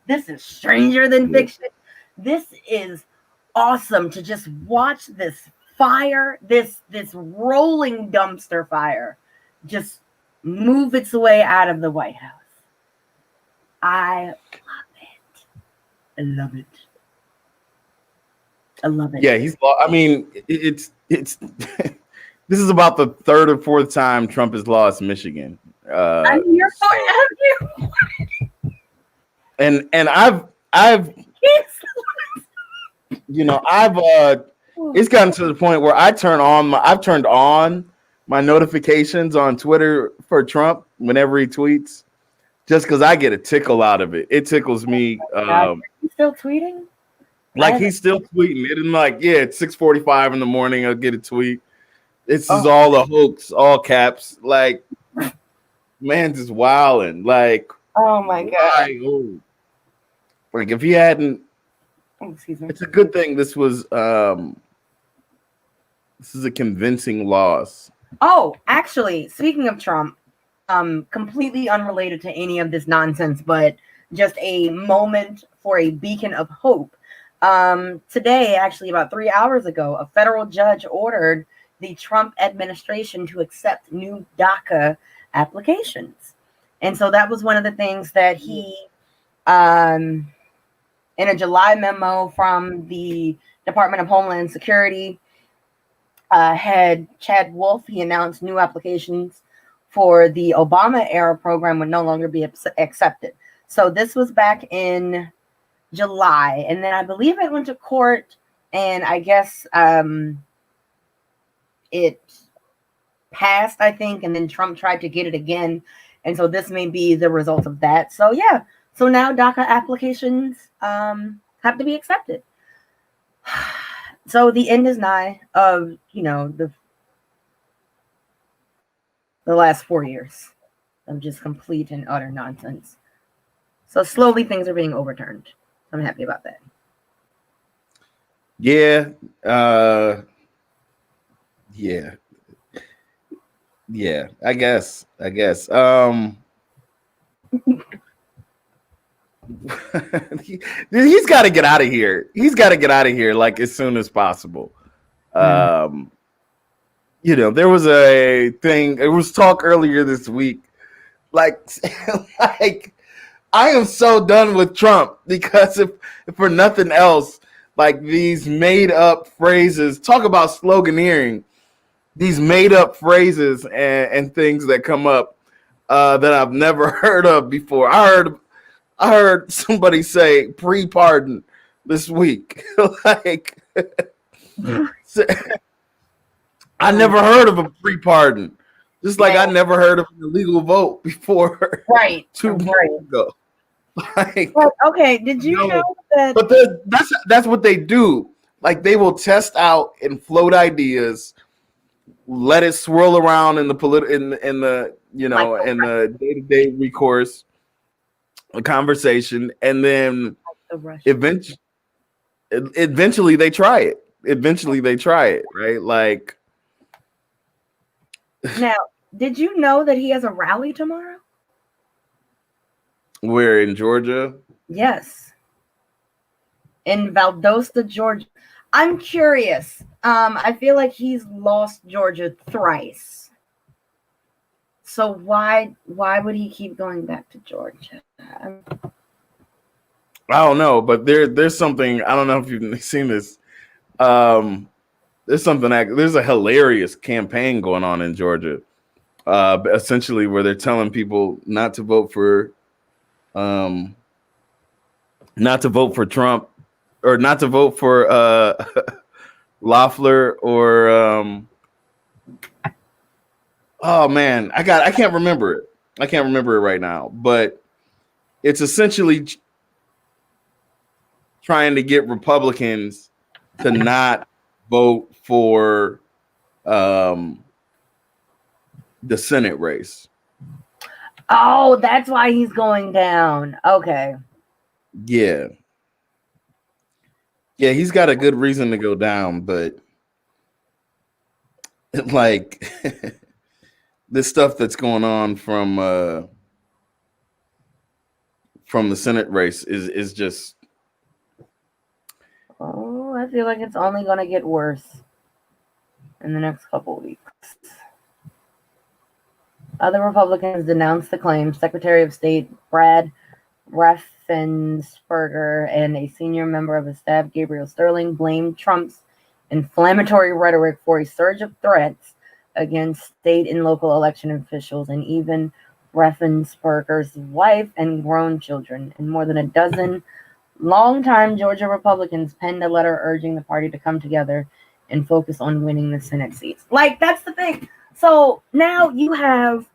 This is stranger than fiction. This is awesome to just watch this fire, this rolling dumpster fire, just move its way out of the White House. I love it. I love it. I love it. Yeah, I mean, it's this is about the 3rd or 4th time Trump has lost Michigan. I mean, you're so and I've you know, it's gotten to the point where I've turned on my notifications on Twitter for Trump whenever he tweets, just because I get a tickle out of it. It tickles me. He's still tweeting? Like he's still tweeting it, and like, yeah, it's 6:45 in the morning. I'll get a tweet. This is all a hoax, all caps. Like, man, just wilding. Like, oh my god. Like if he hadn't. Excuse me. It's a good thing this is a convincing loss. Oh, actually, speaking of Trump, completely unrelated to any of this nonsense, but just a moment for a beacon of hope. Today, actually about 3 hours ago, a federal judge ordered the Trump administration to accept new DACA applications. And so that was one of the things that he, in a July memo from the Department of Homeland Security, head Chad Wolf, he announced new applications for the Obama era program would no longer be accepted. So this was back in July, and then I believe it went to court, and I guess it passed, I think, and then Trump tried to get it again, and so this may be the result of that. So yeah, so now DACA applications have to be accepted. So the end is nigh of, the last 4 years of just complete and utter nonsense. So slowly things are being overturned. I'm happy about that. Yeah. Yeah, I guess. He's got to get out of here. Like as soon as possible. There was a thing. It was talk earlier this week. Like I am so done with Trump because if for nothing else, like these made up phrases. Talk about sloganeering. These made up phrases and things that come up that I've never heard of before. I heard somebody say pre-pardon this week. Like I never heard of a pre-pardon. Just like I never heard of an illegal vote before. Right. 2 months ago. Like, okay, did you know that? But that's what they do. Like they will test out and float ideas, let it swirl around in the in the day-to-day recourse, a conversation, and then eventually they try it. Right? Like now, did you know that he has a rally tomorrow? We're in Georgia. Yes. In Valdosta, Georgia. I'm curious. I feel like he's lost Georgia thrice. So why would he keep going back to Georgia? I don't know, but there's something. I don't know if you've seen this. There's a hilarious campaign going on in Georgia, essentially where they're telling people not to vote for Trump or not to vote for Loeffler or oh man, I can't remember it. I can't remember it right now, but it's essentially trying to get Republicans to not vote for the Senate race. Oh, that's why he's going down. Okay. Yeah, he's got a good reason to go down, but like this stuff that's going on from the Senate race is just. Oh, I feel like it's only going to get worse in the next couple of weeks. Other Republicans denounced the claim. Secretary of State Brad Raffensperger and a senior member of his staff, Gabriel Sterling, blamed Trump's inflammatory rhetoric for a surge of threats against state and local election officials, and even Raffensperger's wife and grown children. And more than a dozen longtime Georgia Republicans penned a letter urging the party to come together and focus on winning the Senate seats. Like, that's the thing. So now you have,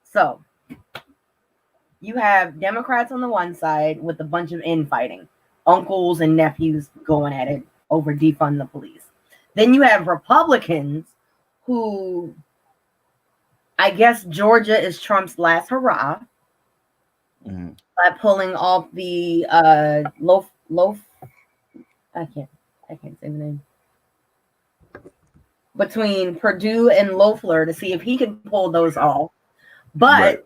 so you have Democrats on the one side with a bunch of infighting, uncles and nephews going at it over defund the police. Then you have Republicans who, I guess Georgia is Trump's last hurrah by pulling off the loaf. I can't say the name. Between Perdue and Loeffler to see if he can pull those off. But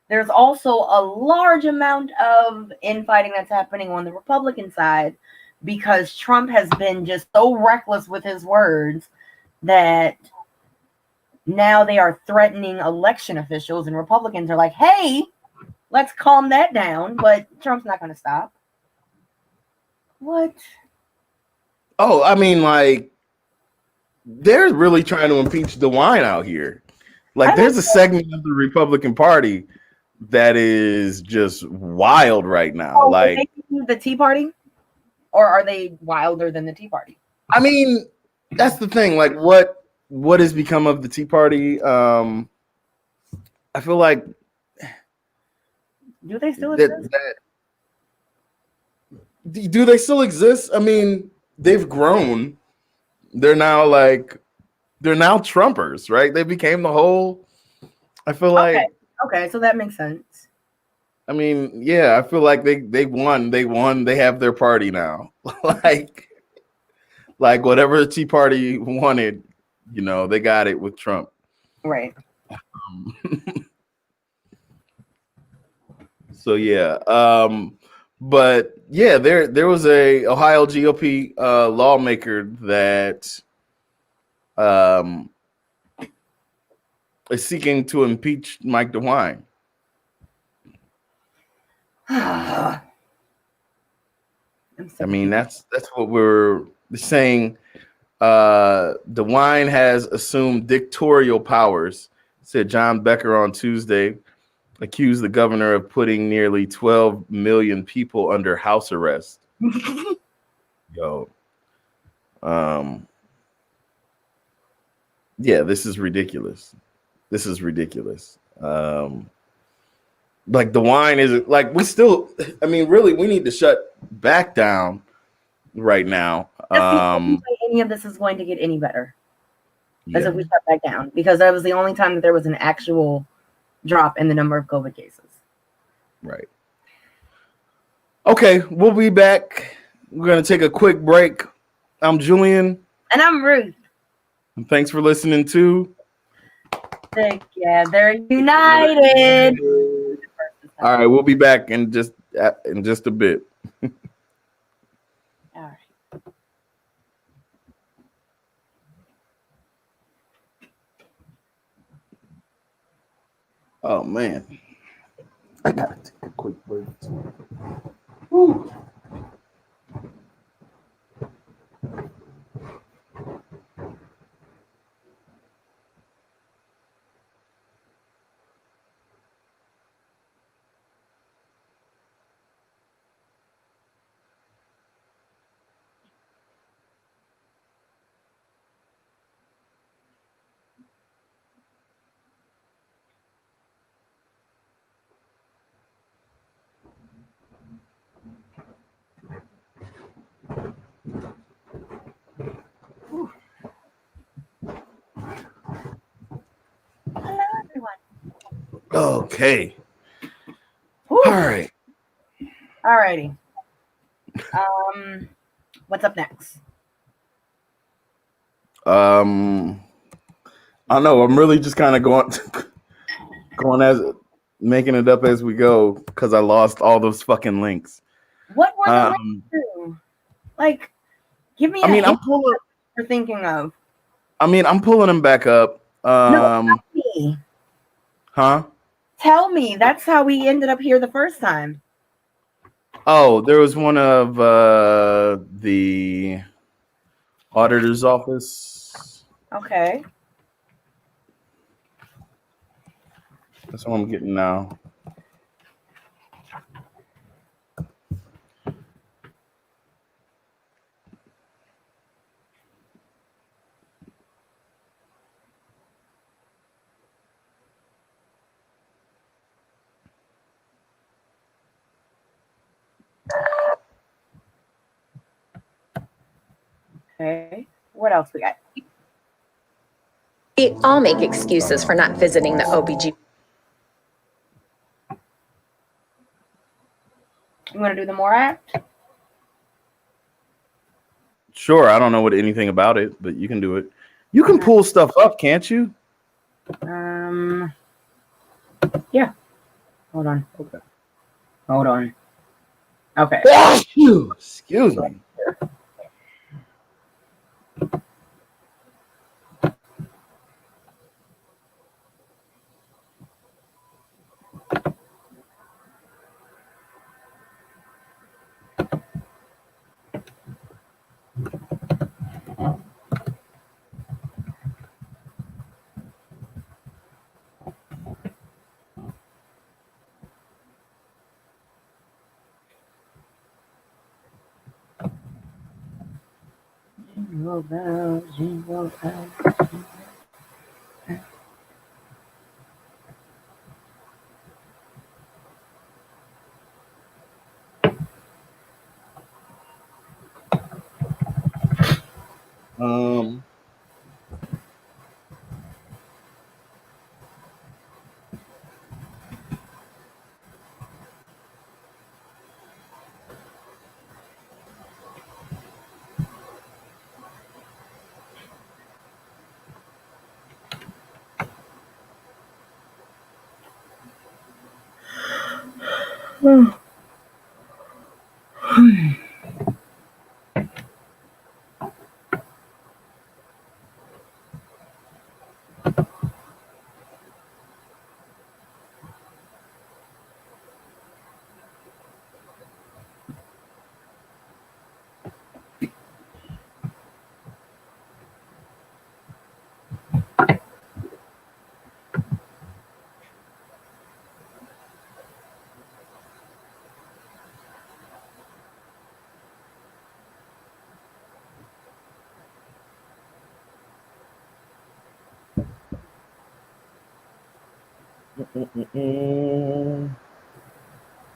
there's also a large amount of infighting that's happening on the Republican side because Trump has been just so reckless with his words that now they are threatening election officials, and Republicans are like, hey, let's calm that down. But Trump's not going to stop. What? Oh, I mean, like, they're really trying to impeach DeWine out here. Like, there's a segment of the Republican Party that is just wild right now. Oh, like the Tea Party, or are they wilder than the Tea Party? I mean, that's the thing. Like, what has become of the Tea Party? I feel like do they still exist? Do they still exist? I mean, they've grown. They're now Trumpers, right? They became the whole. I feel like. Okay, so that makes sense. I mean, yeah, I feel like they won. They won. They have their party now. like whatever the Tea Party wanted, they got it with Trump. Right. So yeah. But yeah, there was a Ohio GOP lawmaker that is seeking to impeach Mike DeWine. I mean, that's what we're saying. DeWine has assumed dictatorial powers, said John Becker on Tuesday, accused the governor of putting nearly 12 million people under house arrest. Yo. Yeah, this is ridiculous. This is ridiculous. Like DeWine is like really we need to shut back down right now. Any of this is going to get any better. As if we shut back down, because that was the only time that there was an actual drop in the number of COVID cases. Right. Okay, we'll be back. We're gonna take a quick break. I'm Julian. And I'm Ruth. And thanks for listening to Together United. All right, we'll be back in just a bit. All right. Oh man, I gotta take a quick break. Woo. Hello, everyone. Okay. Woo. All right. All righty. What's up next? I don't know. I'm really just kind of going as making it up as we go because I lost all those fucking links. What were the links to? Like, give me. I'm pulling. You're thinking of. I'm pulling them back up. No, tell me. Huh? Tell me. That's how we ended up here the first time. Oh, there was one of the auditor's office. Okay. That's what I'm getting now. Okay. What else we got? We all make excuses for not visiting the OBG. You want to do the More Act? Sure. I don't know anything about it, but you can do it. You can pull stuff up, can't you? Yeah. Hold on. Okay. Hold on. Okay. Excuse me. Jingle bells, jingle bells.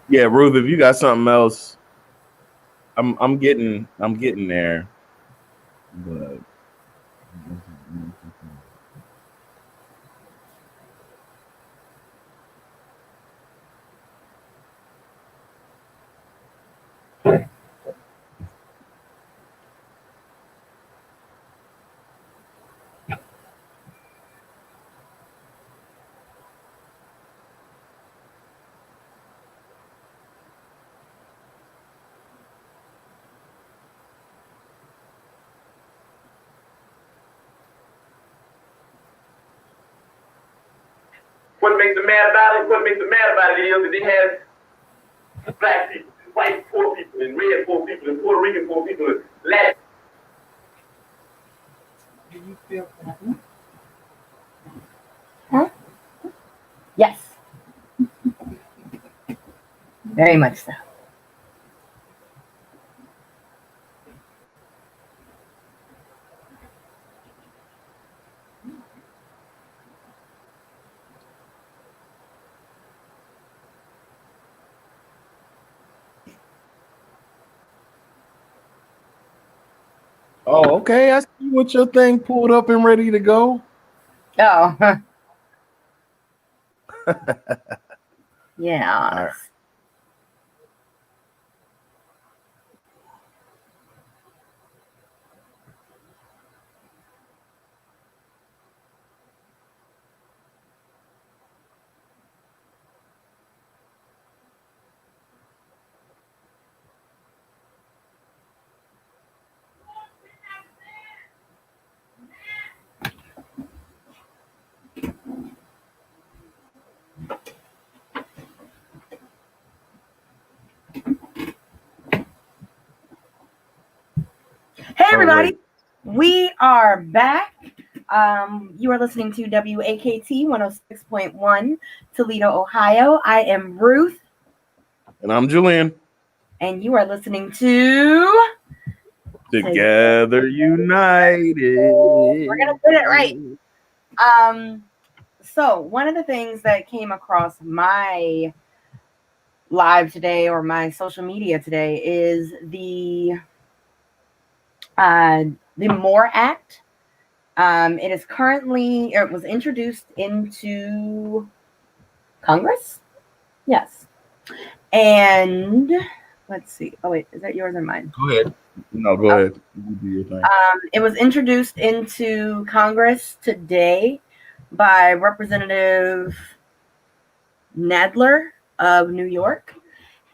Yeah, Ruth, if you got something else, I'm getting there. But What makes them mad about it? What makes them mad about it is that they have black people, white poor people, and red poor people, and Puerto Rican poor people, and Latin. Do you feel threatened? Huh? Yes. Very much so. oh, okay. I see what your thing pulled up and ready to go. Oh. Yeah. All right. Hey everybody, we are back. You are listening to WAKT 106.1 Toledo, Ohio. I am Ruth. And I'm Julian. And you are listening to Together United. We're gonna get it right. So one of the things that came across my live today or my social media today is the MORE Act. It was introduced into Congress. Yes. And let's see. Oh wait, is that yours or mine? Go ahead. No, go ahead. You do your thing. It was introduced into Congress today by Representative Nadler of New York.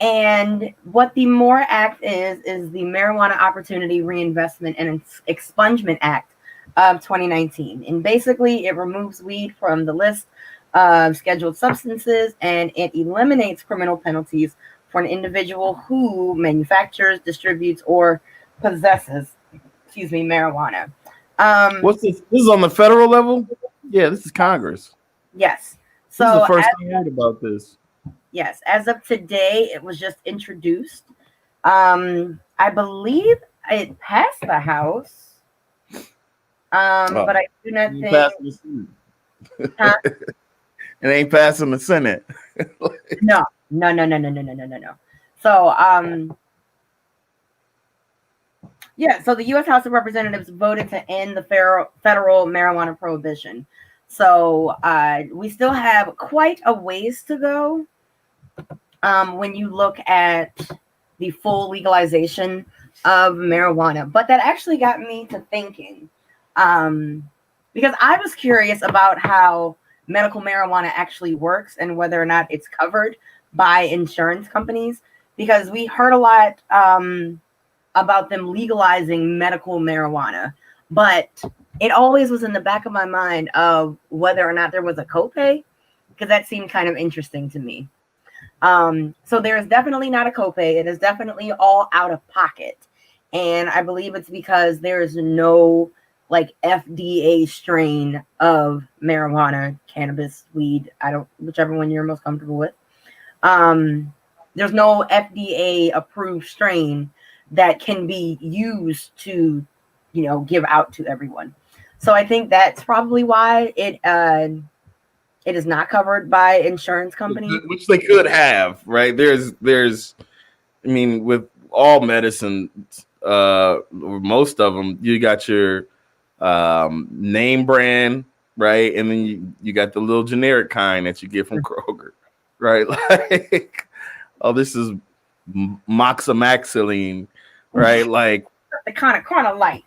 And what the MORE Act is the Marijuana Opportunity Reinvestment and Expungement Act of 2019. And basically, it removes weed from the list of scheduled substances, and it eliminates criminal penalties for an individual who manufactures, distributes, or possesses, marijuana. What's this? This is on the federal level? Yeah, this is Congress. Yes. So this is the first time I heard about this. Yes, as of today, it was just introduced. I believe it passed the House, but I do not think huh? It ain't passing the Senate. No. So, Yeah, so the U.S. House of Representatives voted to end the federal marijuana prohibition. So we still have quite a ways to go when you look at the full legalization of marijuana. But that actually got me to thinking, because I was curious about how medical marijuana actually works and whether or not it's covered by insurance companies, because we heard a lot about them legalizing medical marijuana, but it always was in the back of my mind of whether or not there was a copay, because that seemed kind of interesting to me. So there is definitely not a copay. It is definitely all out of pocket. And I believe it's because there is no like FDA strain of marijuana, cannabis, weed, whichever one you're most comfortable with. There's no FDA approved strain that can be used to, give out to everyone. So I think that's probably why it is not covered by insurance companies, which they could have, right? There's, I mean, with all medicine, or most of them, you got your name brand, right? And then you got the little generic kind that you get from Kroger, right? Like, oh, this is moxamaxilline, right? Like the kind of light,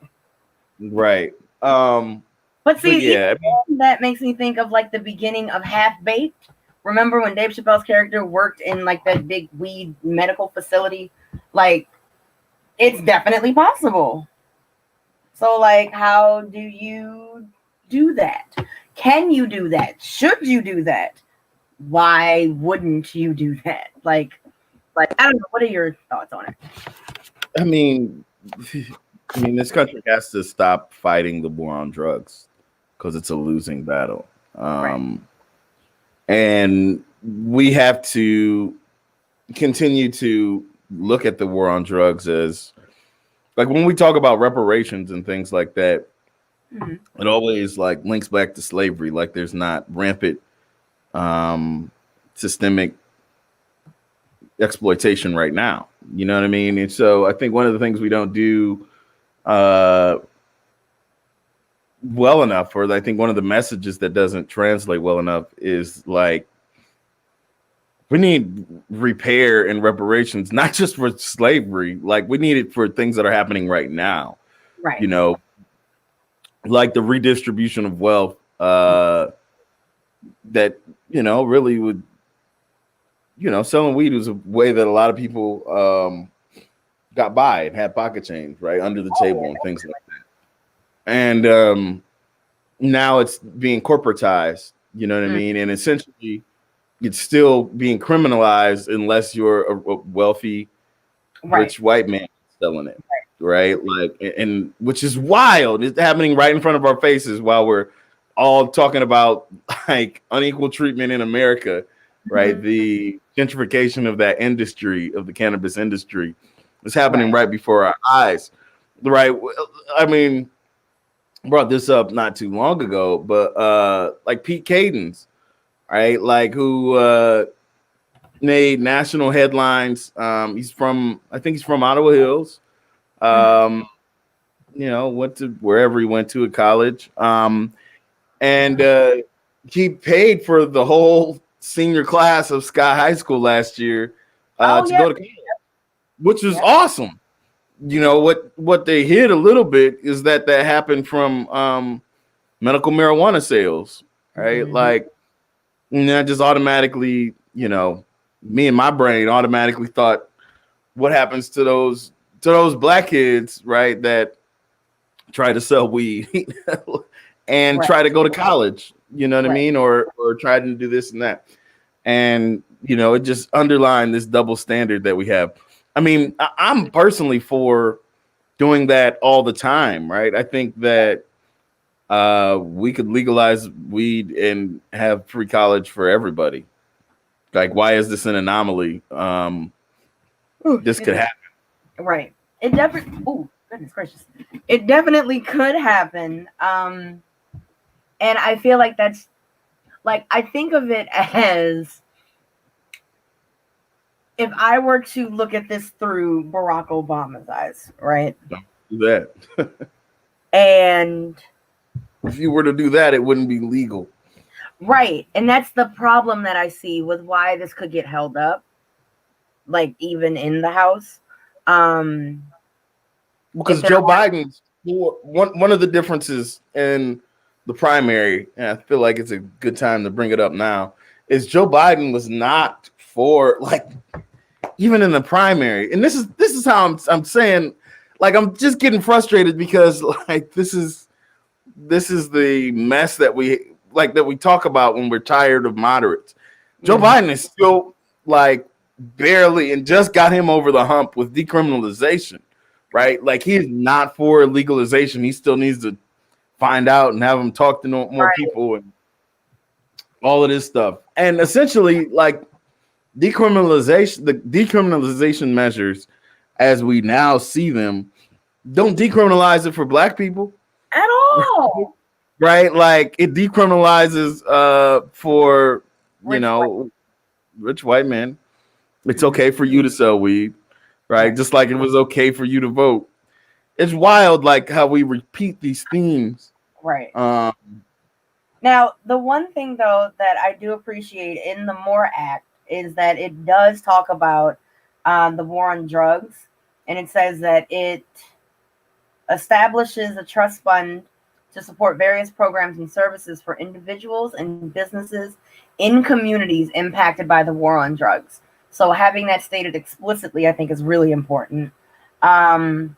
right? But see, yeah, that makes me think of like the beginning of Half Baked. Remember when Dave Chappelle's character worked in like that big weed medical facility? Like, it's definitely possible. So, like, how do you do that? Can you do that? Should you do that? Why wouldn't you do that? Like I don't know. What are your thoughts on it? I mean, this country has to stop fighting the war on drugs because it's a losing battle. Right. And we have to continue to look at the war on drugs as, like, when we talk about reparations and things like that, it always like links back to slavery. Like, there's not rampant systemic exploitation right now. You know what I mean? And so I think one of the things we don't do well enough, or I think one of the messages that doesn't translate well enough, is like, we need repair and reparations, not just for slavery. Like, we need it for things that are happening right now. Right. Like the redistribution of wealth that, really would, selling weed was a way that a lot of people got by and had pocket change, right, under the table and things like that. And now it's being corporatized, you know what I mean? And essentially, it's still being criminalized unless you're a wealthy, rich white man selling it, right? Like, and which is wild. It's happening right in front of our faces while we're all talking about like unequal treatment in America, right? The gentrification of that industry, of the cannabis industry, is happening right before our eyes, right? I mean, brought this up not too long ago, but like Pete Cadens, right? Like, who made national headlines. I think he's from Ottawa Hills. Went to wherever he went to at college. And he paid for the whole senior class of Sky High School last year to go to college, which was awesome. What they hid a little bit is that happened from medical marijuana sales, right? Like, I just automatically, me and my brain automatically thought, what happens to those black kids, right, that try to sell weed and try to go to college, you know what I mean, or try to do this and that, and it just underlined this double standard that we have. I mean, I'm personally for doing that all the time, right? I think that we could legalize weed and have free college for everybody. Like, why is this an anomaly? This could happen. Right. It definitely. Oh, goodness gracious! It definitely could happen. And I feel like that's like, I think of it as, if I were to look at this through Barack Obama's eyes, right? do that. And if you were to do that, it wouldn't be legal. Right. And that's the problem that I see with why this could get held up, like even in the House. Because Joe Biden's one of the differences in the primary, and I feel like it's a good time to bring it up now, is Joe Biden was not for, like, even in the primary. And this is how I'm saying, like, I'm just getting frustrated because, like, this is the mess that we talk about when we're tired of moderates. Joe Biden is still, like, barely, and just got him over the hump with decriminalization, right? Like, he is not for legalization. He still needs to find out and have him talk to more people and all of this stuff. And essentially, like, the decriminalization measures as we now see them don't decriminalize it for Black people at all. Right? Like, it decriminalizes for rich white men. It's okay for you to sell weed, right? Just like it was okay for you to vote. It's wild, like, how we repeat these themes. Right. Now, the one thing, though, that I do appreciate in the MORE Act is that it does talk about the war on drugs. And it says that it establishes a trust fund to support various programs and services for individuals and businesses in communities impacted by the war on drugs. So having that stated explicitly, I think, is really important. And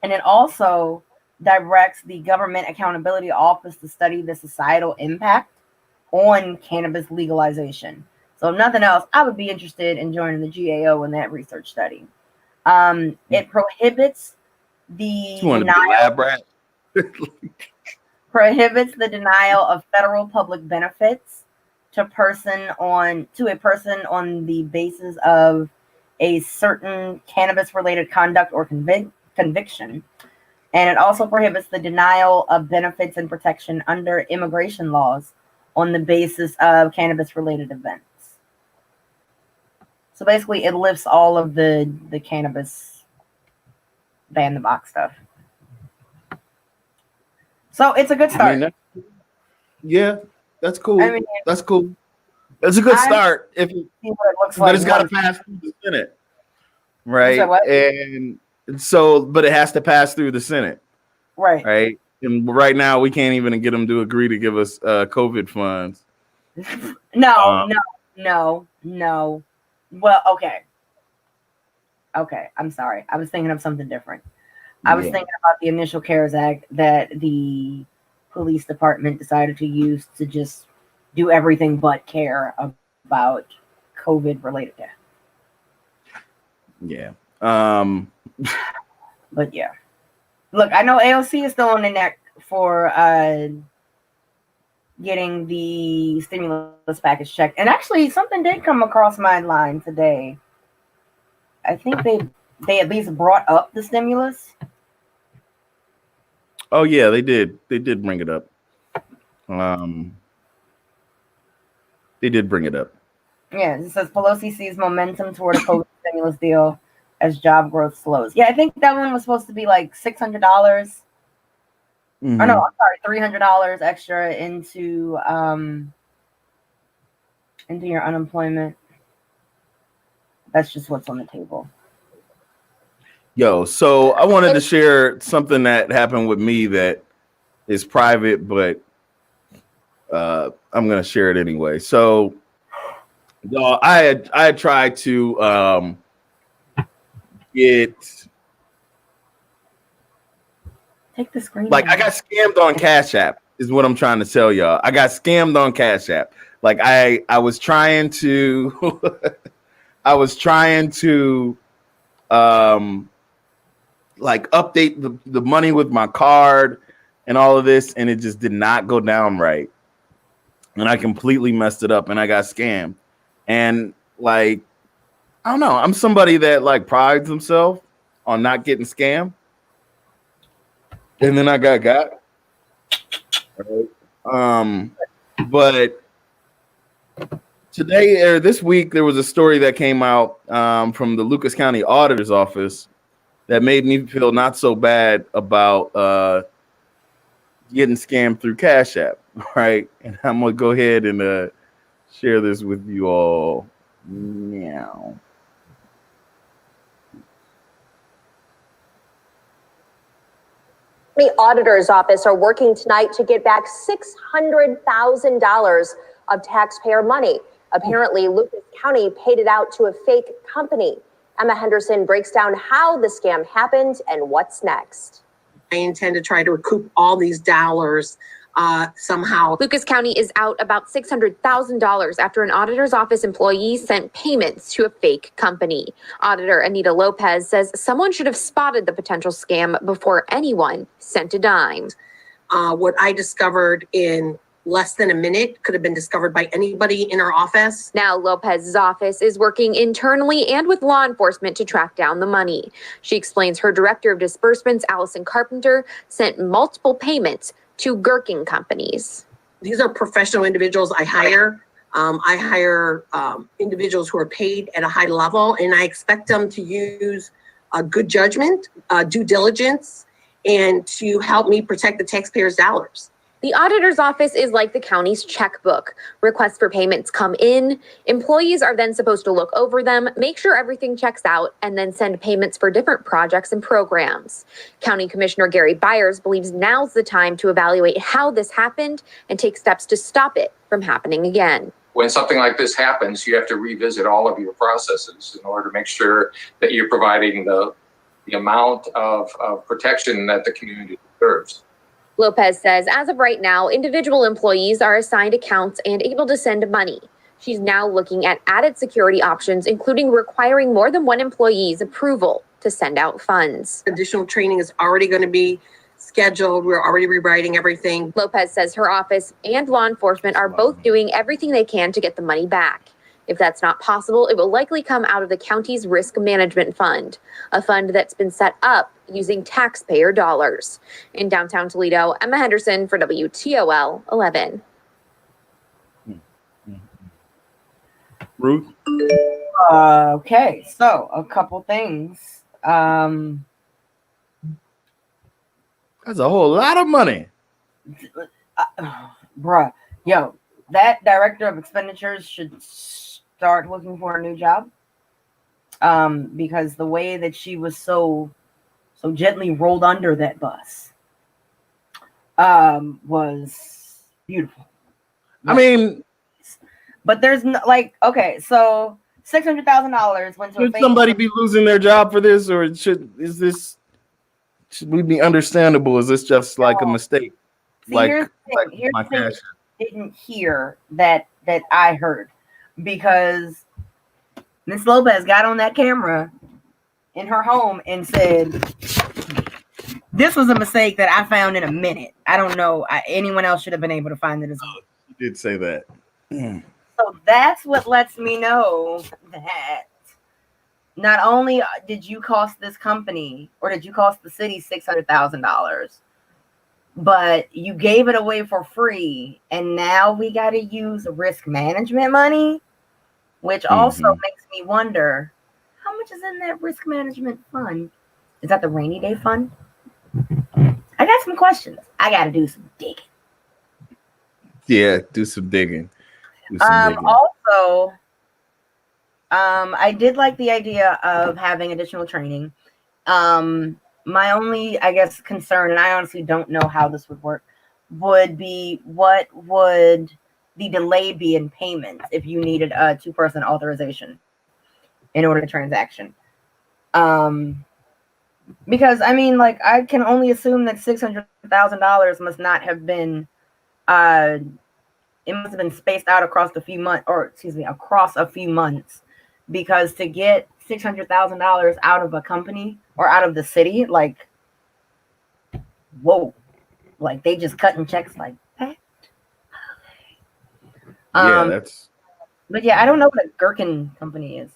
it also directs the Government Accountability Office to study the societal impact on cannabis legalization. So if nothing else, I would be interested in joining the GAO in that research study. It prohibits the denial of federal public benefits to a person on the basis of a certain cannabis-related conduct or conviction. And it also prohibits the denial of benefits and protection under immigration laws on the basis of cannabis-related events. So basically, it lifts all of the cannabis ban the box stuff. So it's a good start. I mean, that's cool. I mean, that's cool. That's a good start. But it's got to pass through the Senate, right? And so, but it has to pass through the Senate, right? And right now, we can't even get them to agree to give us COVID funds. No. Well, okay. I'm sorry. I was thinking of something different. I was thinking about the initial CARES Act that the police department decided to use to just do everything but care about COVID related death. Yeah. But yeah. Look, I know AOC is still on the neck for getting the stimulus package checked. And actually, something did come across my line today. I think they at least brought up the stimulus. Oh yeah, they did. They did bring it up. They did bring it up. Yeah, it says Pelosi sees momentum toward a COVID stimulus deal as job growth slows. Yeah, I think that one was supposed to be like $600. Mm-hmm. Or no, I'm sorry, $300 extra into your unemployment. That's just what's on the table. Yo, so I wanted to share something that happened with me that is private, but I'm gonna share it anyway. So, I had tried to take the screen. Like, I got scammed on Cash App, is what I'm trying to tell y'all. I got scammed on Cash App. Like, I was trying to like update the money with my card and all of this, and it just did not go down right. And I completely messed it up and I got scammed. And like, I don't know, I'm somebody that like prides himself on not getting scammed. And then I got. Right. But today or this week, there was a story that came out from the Lucas County Auditor's Office that made me feel not so bad about getting scammed through Cash App, right? And I'm gonna go ahead and share this with you all now. The auditor's office are working tonight to get back $600,000 of taxpayer money. Apparently, Lucas County paid it out to a fake company. Emma Henderson breaks down how the scam happened and what's next. I intend to try to recoup all these dollars somehow. Lucas County is out about $600,000 after an auditor's office employee sent payments to a fake company. Auditor Anita Lopez says someone should have spotted the potential scam before anyone sent a dime. What I discovered in less than a minute could have been discovered by anybody in our office. Now Lopez's office is working internally and with law enforcement to track down the money. She explains her director of disbursements, Allison Carpenter, sent multiple payments to Gherkin companies. These are professional individuals I hire. I hire individuals who are paid at a high level, and I expect them to use good judgment, due diligence, and to help me protect the taxpayers' dollars. The auditor's office is like the county's checkbook. Requests for payments come in. Employees are then supposed to look over them, make sure everything checks out, and then send payments for different projects and programs. County Commissioner Gary Byers believes now's the time to evaluate how this happened and take steps to stop it from happening again. When something like this happens, you have to revisit all of your processes in order to make sure that you're providing the amount of protection that the community deserves. Lopez says as of right now, individual employees are assigned accounts and able to send money. She's now looking at added security options, including requiring more than one employee's approval to send out funds. Additional training is already going to be scheduled. We're already rewriting everything. Lopez says her office and law enforcement are both doing everything they can to get the money back. If that's not possible, it will likely come out of the county's risk management fund, a fund that's been set up using taxpayer dollars. In downtown Toledo, Emma Henderson for WTOL 11. Ruth? Okay, so a couple things. That's a whole lot of money. Bruh, yo, that director of expenditures should start looking for a new job. Because the way that she was so gently rolled under that bus was beautiful. I mean, but there's no, like, okay, so $600,000 went to should somebody be losing their job for this, or should we be understandable? Is this just like a mistake? See, here's the thing I didn't hear that I heard, because Miss Lopez got on that camera in her home and said, this was a mistake that I found in a minute. I don't know. Anyone else should have been able to find it as well. You did say that. So that's what lets me know that not only did you cost this company, or did you cost the city $600,000, but you gave it away for free, and now we got to use risk management money, which also makes me wonder, how much is in that risk management fund? Is that the rainy day fund? I got some questions. I got to do some digging. Yeah, do some digging. Also, I did like the idea of having additional training. My only, I guess, concern, and I honestly don't know how this would work, would be what would the delay be in payments if you needed a two-person authorization in order to transaction. Because I mean, like, I can only assume that $600,000 must not have been, it must have been spaced out across a few months, across a few months, because to get $600,000 out of a company or out of the city, like, whoa, like they just cutting checks like that. Yeah, that's. But yeah, I don't know what a Gherkin company is.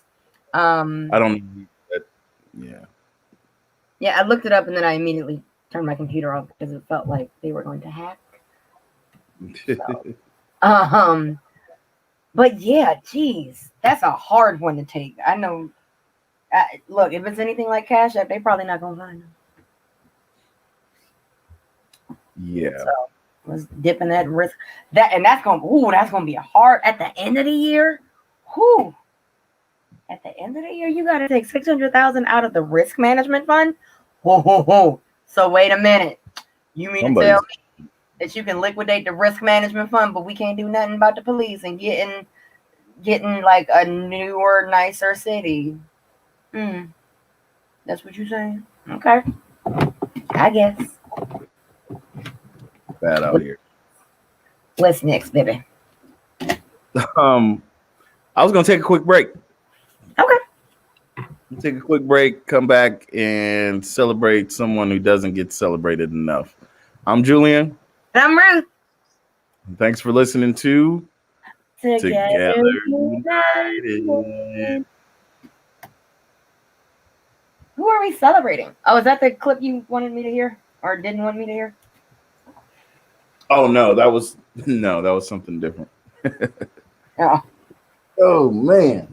I don't know. Yeah. Yeah, I looked it up and then I immediately turned my computer off because it felt like they were going to hack. So, but yeah, geez, that's a hard one to take. I know Look, if it's anything like Cash App, they probably not gonna find them. Yeah. So let's dip in that risk. That's gonna be a hard at the end of the year. Whoo. At the end of the year, you gotta take $600,000 out of the risk management fund. Whoa. So wait a minute. You mean to tell me that you can liquidate the risk management fund, but we can't do nothing about the police and getting like a newer, nicer city? That's what you're saying? Okay. I guess. Bad out here. What's next, baby? I was gonna take a quick break. Okay. Take a quick break, come back and celebrate someone who doesn't get celebrated enough. I'm Julian. And I'm Ruth. Thanks for listening to Together United. Who are we celebrating? Oh, is that the clip you wanted me to hear or didn't want me to hear? Oh no, that was something different. Oh man.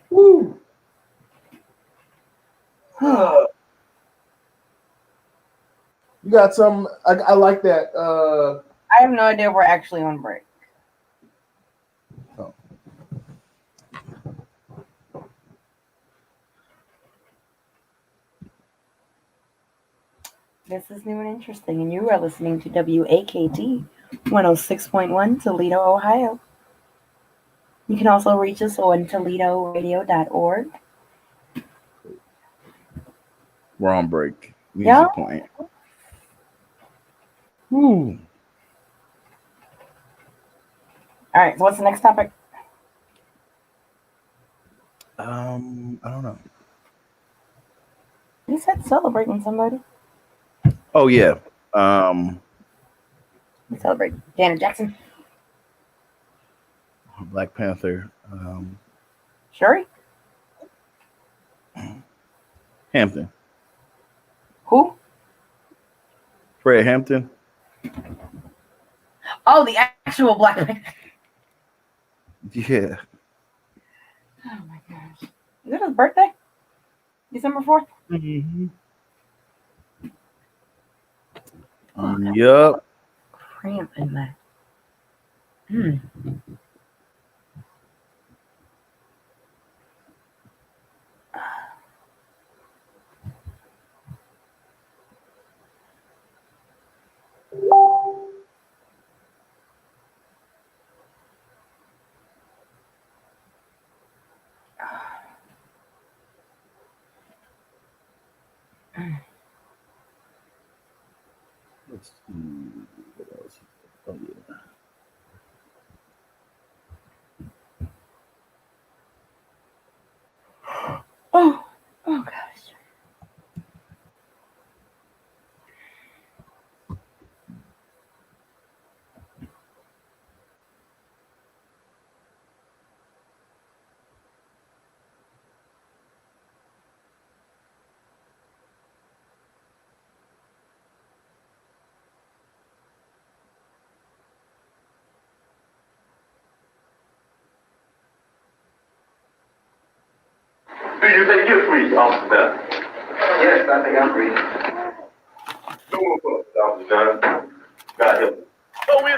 Woo. You got some. I like that. I have no idea we're actually on break. Oh. This is new and interesting, and you are listening to WAKT 106.1 Toledo, Ohio. You can also reach us on toledoradio.org. We're on break. Yeah. Playing. Ooh. All right. So what's the next topic? I don't know. You said celebrating somebody. Oh yeah. We celebrate Janet Jackson. Black Panther. Shuri? Hampton. Who? Fred Hampton. Oh, the actual Black Panther. Yeah. Oh my gosh. Is it his birthday? December 4th? Mm-hmm. Yup. Cramp in my. Let's see what else. Oh yeah. Oh gosh. Do you think you're free, Officer? Yes, I think I'm free. No more bullets, Officer Dunn. God help me. So we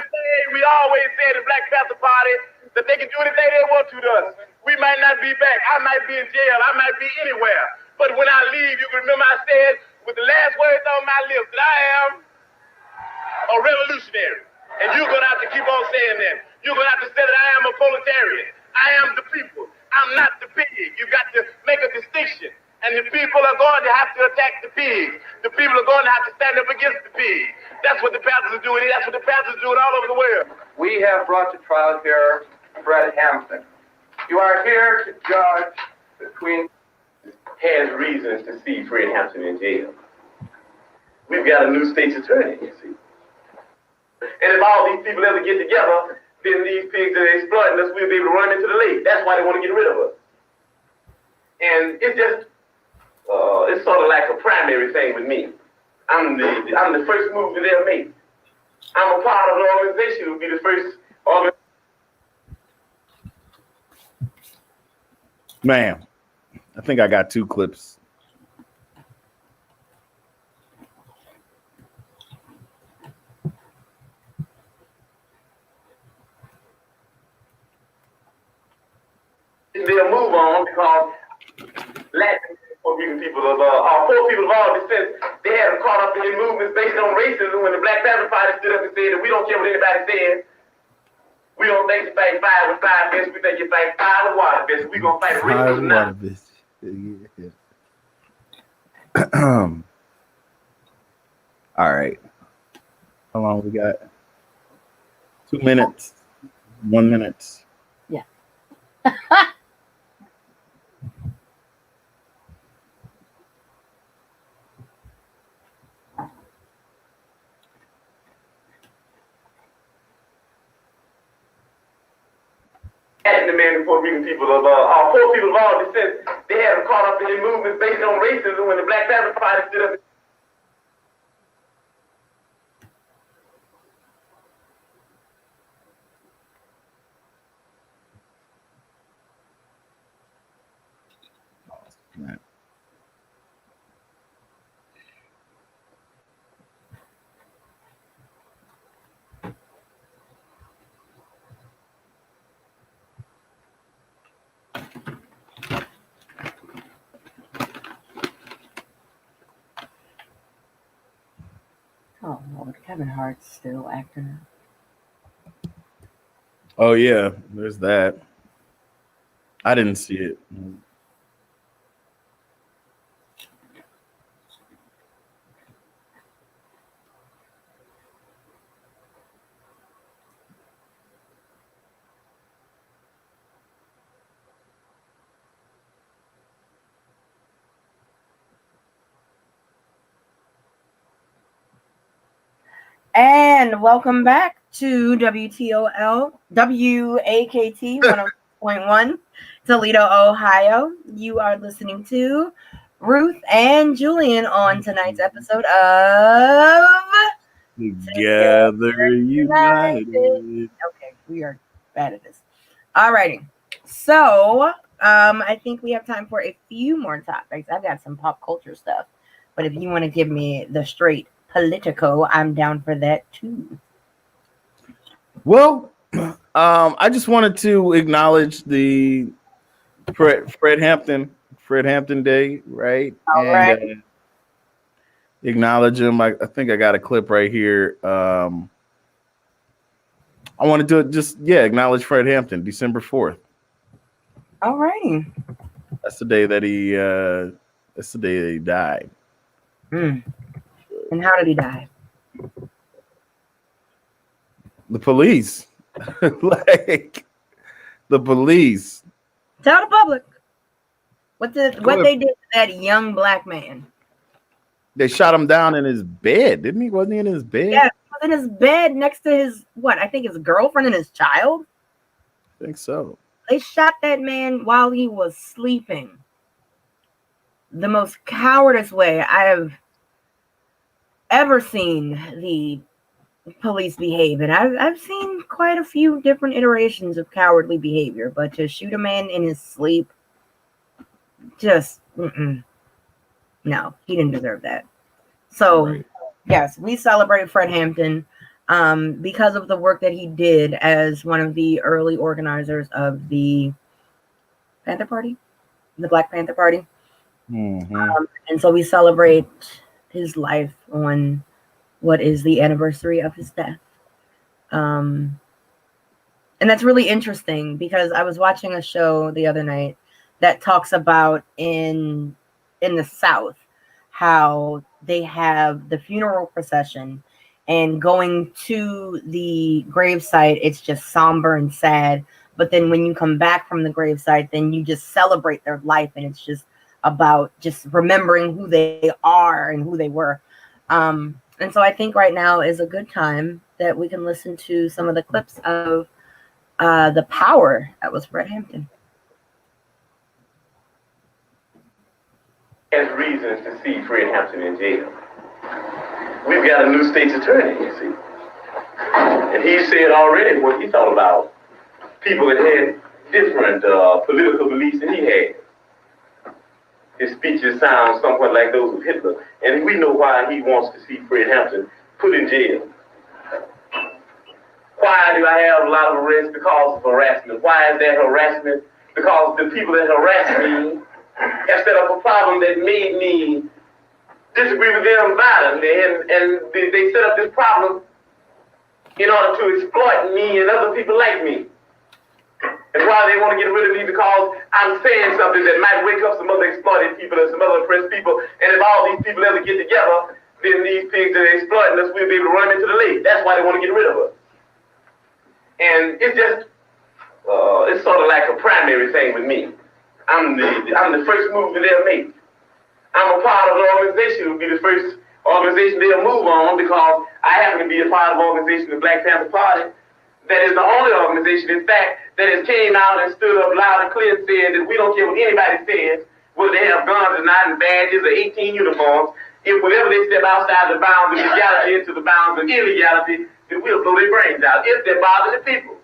always say at the Black Panther Party that they can do anything they want to us. We might not be back. I might be in jail. I might be anywhere. But when I leave, you can remember I said with the last words on my lips that I am a revolutionary. And you're going to have to keep on saying that. You're going to have to say that I am a proletarian. I am the people. I'm not the pig. You got to make a distinction. And the people are going to have to attack the pigs. The people are going to have to stand up against the pigs. That's what the Panthers are doing. That's what the Panthers are doing all over the world. We have brought to trial here Fred Hampton. You are here to judge between. Has reasons to see Fred Hampton in jail. We've got a new state's attorney, you see. And if all these people ever get together, then these pigs that are exploiting us, we'll be able to run into the lake. That's why they want to get rid of us. And it's just, it's sort of like a primary thing with me. I'm the first move that they'll make. I'm a part of an organization who will be the first organization. Man, I think I got 2 clips. They'll move on because Latin Puerto Rican people of poor people of all descent, they had them caught up in movements based on racism when the Black Panther Party stood up and said that we don't care what anybody says. We don't think you fight fire with fire fists, we think you fight fire with water fists. We're gonna fight racism now. All right. How long we got? 2 minutes. 1 minute. Yeah. And the men and Puerto Rican people of poor people of all descent, they had them caught up in movements based on racism when the Black Panther Party stood up. Oh Lord, Kevin Hart's still acting. Oh yeah, there's that. I didn't see it. And welcome back to WTOL, WAKT 106.1, Toledo, Ohio. You are listening to Ruth and Julian on tonight's episode of Together United. Okay, we are bad at this. Alrighty. So, I think we have time for a few more topics. I've got some pop culture stuff, but if you want to give me the straight Politico, I'm down for that too. Well, I just wanted to acknowledge the Fred Hampton Day, right? All right. Acknowledge him. I think I got a clip right here. I want to do it. Acknowledge Fred Hampton, December 4th. All righty. That's the day that he. That's the day that he died. And how did he die? The police. Like the police. Tell the public what they did to that young black man. They shot him down in his bed, didn't he? Wasn't he in his bed? Yeah, he was in his bed next to his I think his girlfriend and his child. I think so. They shot that man while he was sleeping. The most cowardice way I have ever seen the police behave, and I've seen quite a few different iterations of cowardly behavior, but to shoot a man in his sleep, just no, he didn't deserve that. So yes, we celebrate Fred Hampton because of the work that he did as one of the early organizers of the Panther Party, the Black Panther Party. And so we celebrate his life on what is the anniversary of his death. And that's really interesting because I was watching a show the other night that talks about in the South how they have the funeral procession, and going to the gravesite, it's just somber and sad. But then when you come back from the gravesite, then you just celebrate their life, and it's just about just remembering who they are and who they were. And so I think right now is a good time that we can listen to some of the clips of the power that was Fred Hampton. Has reasons to see Fred Hampton in jail. We've got a new state's attorney, you see. And he said already what he thought about people that had different political beliefs than he had. His speeches sound somewhat like those of Hitler, and we know why he wants to see Fred Hampton put in jail. Why do I have a lot of arrests? Because of harassment. Why is that harassment? Because the people that harass me have set up a problem that made me disagree with them violently, and they set up this problem in order to exploit me and other people like me. And why they want to get rid of me? Because I'm saying something that might wake up some other exploited people and some other oppressed people, and if all these people ever get together, then these pigs that are exploiting us, we'll be able to run them into the lake. That's why they want to get rid of us. And it's just, it's sort of like a primary thing with me. I'm the first move that they'll make. I'm a part of the organization who will be the first organization they'll move on, because I happen to be a part of the organization, the Black Panther Party, that is the only organization, in fact, that has came out and stood up loud and clear and said that we don't care what anybody says, whether they have guns or not, and badges or 18 uniforms. If whenever they step outside the bounds of legality into the bounds of illegality, then we'll blow their brains out if they're bothering the people.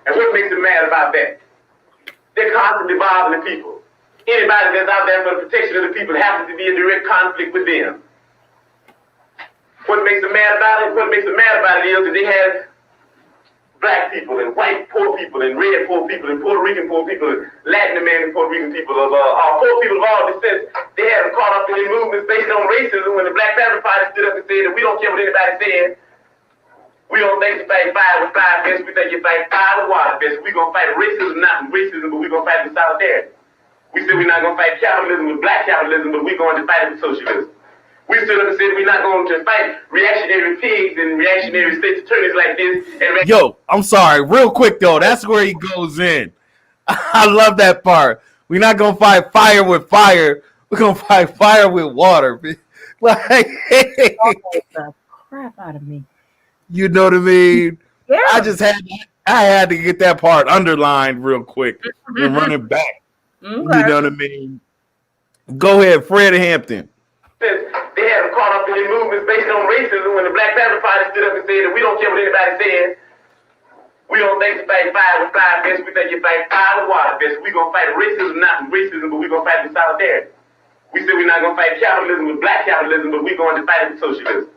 And what makes them mad about that? They're constantly bothering the people. Anybody that's out there for the protection of the people happens to be in direct conflict with them. What makes them mad about it? What makes them mad about it is that they had black people and white poor people and red poor people and Puerto Rican poor people and Latin American Puerto Rican people of poor people of all descents. They had them caught up in their movements based on racism when the Black Panther Party stood up and said that we don't care what anybody says. We don't think you fight fire with fire best. We think you fight fire with water best. We're going to fight racism, not with racism, but we're going to fight with solidarity. We said we're not going to fight capitalism with black capitalism, but we're going to fight it with socialism. We stood up and said we're not going to fight reactionary pigs and reactionary state's attorneys like this. And Yo, I'm sorry. Real quick, though. That's where he goes in. I love that part. We're not going to fight fire with fire. We're going to fight fire with water. Like, the crap out of me. You know what I mean? Yeah. I had to get that part underlined real quick and run it back. Okay. You know what I mean? Go ahead, Fred Hampton. They had them caught up in their movements based on racism when the Black Panther Party stood up and said that we don't care what anybody says. We don't think you fight fire with fire best. We think you fight fire with water best. We're going to fight racism, not with racism, but we're going to fight with solidarity. We said we're not going to fight capitalism with black capitalism, but we're going to fight it with socialism.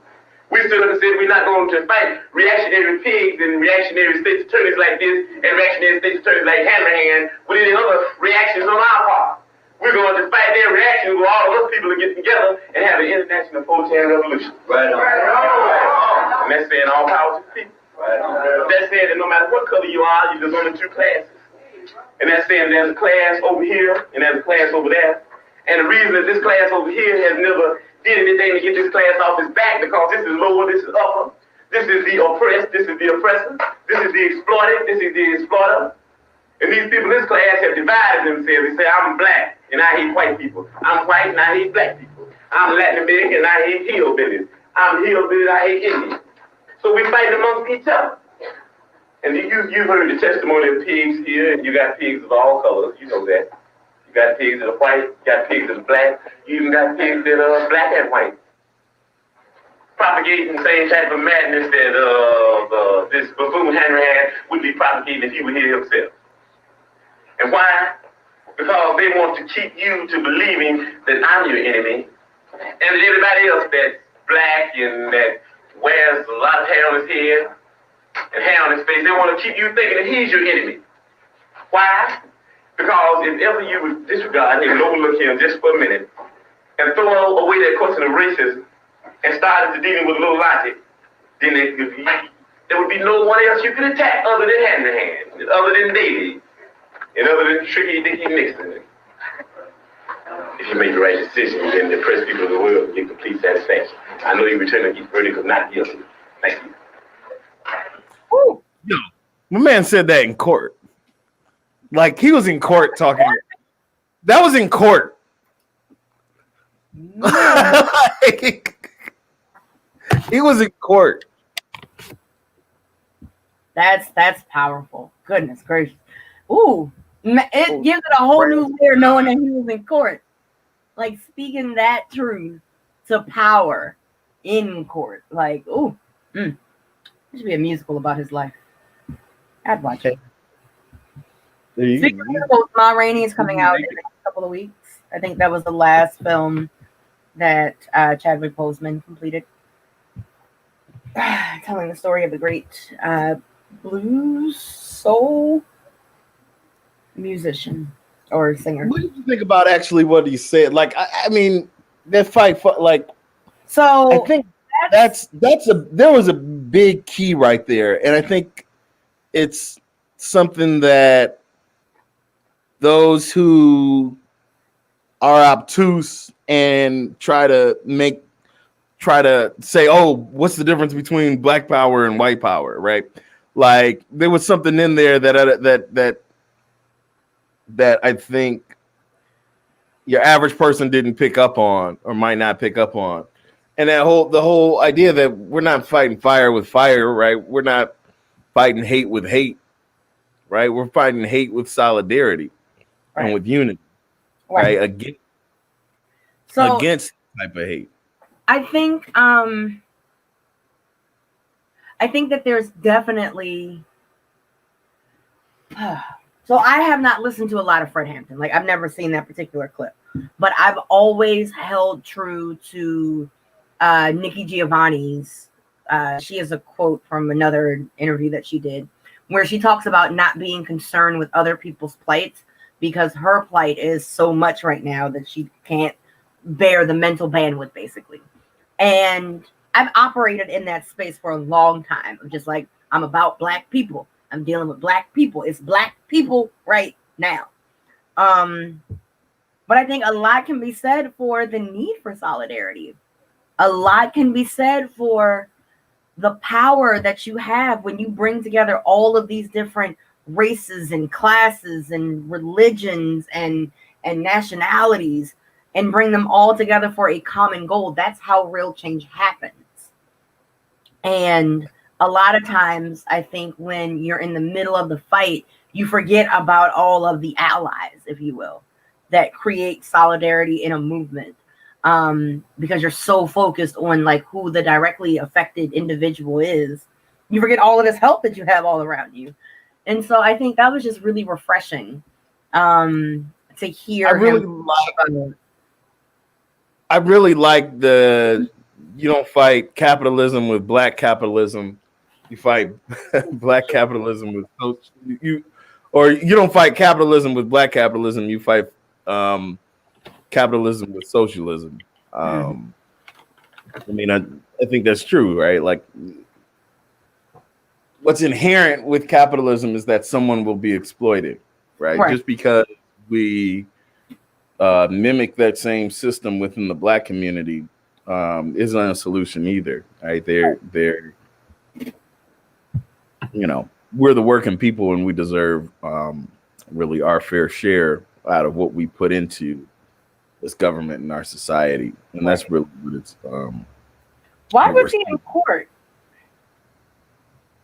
We stood up and said we're not going to fight reactionary pigs and reactionary state's attorneys like this and reactionary state's attorneys like Hanrahan with any other reactions on our part. We're going to fight their reactions with all of us people to get together and have an international 410 revolution. Right on. And that's saying all power to the people. Right on. That's saying that no matter what color you are, you're just only two classes. And that's saying there's a class over here and there's a class over there. And the reason that this class over here has never did anything to get this class off its back, because this is lower, this is upper. This is the oppressed, this is the oppressor. This is the exploited, this is the exploiter. And these people in this class have divided themselves. They say, I'm black and I hate white people. I'm white and I hate black people. I'm Latin American and I hate hillbillies. I'm hillbillies, I hate Indians. So we fight amongst each other. And you've heard the testimony of pigs here, and you got pigs of all colors, you know that. You got pigs that are white, you got pigs that are black, you even got pigs that are black and white. Propagating the same type of madness that this buffoon Hanrahan would be propagating if he were here himself. And why? Because they want to keep you to believing that I'm your enemy, and that everybody else that's black and that wears a lot of hair on his head and hair on his face, they want to keep you thinking that he's your enemy. Why? Because if ever you would disregard him and overlook him just for a minute and throw away that question of racism and start into dealing with a little logic, then there would be no one else you could attack other than Hand-to-Hand, other than Davey, and other than Tricky Dicky Nixon. If you make the right decision, then the oppressed people of the world will get complete satisfaction. I know you return a verdict of not guilty. Thank you. Woo. Yo, my man said that in court. Like, he was in court talking. That was in court. Like, he was in court. That's powerful. Goodness gracious. Ooh, it gives it a whole new layer knowing that he was in court. Like, speaking that truth to power in court. Like, ooh. There should be a musical about his life. I'd watch it. Ma Rainey is coming out in a couple of weeks. I think that was the last film that Chadwick Boseman completed. Telling the story of the great blues soul musician or singer. What did you think about actually what he said? Like, I mean, that fight, like, so I think there was a big key right there, and I think it's something that those who are obtuse and try to say, oh, what's the difference between black power and white power, right? Like, there was something in there that I think your average person didn't pick up on or might not pick up on. And the whole idea that we're not fighting fire with fire, right? We're not fighting hate with hate, right? We're fighting hate with solidarity and with unity, right? Against type of hate. I think that there's definitely so I have not listened to a lot of Fred Hampton. Like, I've never seen that particular clip, but I've always held true to Nikki Giovanni's. She has a quote from another interview that she did where she talks about not being concerned with other people's plights because her plight is so much right now that she can't bear the mental bandwidth, basically. And I've operated in that space for a long time. I'm just like, I'm about black people. I'm dealing with black people. It's black people right now. But I think a lot can be said for the need for solidarity. A lot can be said for the power that you have when you bring together all of these different races and classes and religions and nationalities and bring them all together for a common goal. That's how real change happens. And a lot of times, I think when you're in the middle of the fight, you forget about all of the allies, if you will, that create solidarity in a movement. Because you're so focused on like who the directly affected individual is, you forget all of this help that you have all around you. And so I think that was just really refreshing to hear. I really like you don't fight capitalism with black capitalism. You fight black capitalism with you don't fight capitalism with black capitalism. You fight capitalism with socialism. I mean, I think that's true, right? Like, what's inherent with capitalism is that someone will be exploited, right? Just because we mimic that same system within the black community isn't a solution either, right? They're we're the working people and we deserve really our fair share out of what we put into this government and our society. And that's really what it's why was he in court?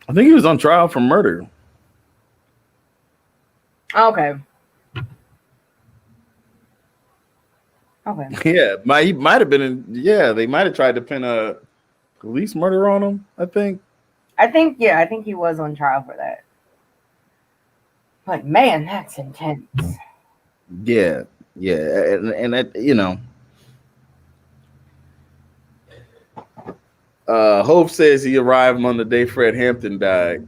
I think he was on trial for murder. Okay. Yeah, he might have been they might have tried to pin a police murder on him, I think he was on trial for that. Like, man, that's intense. Yeah, and that, Hope says he arrived on the day Fred Hampton died.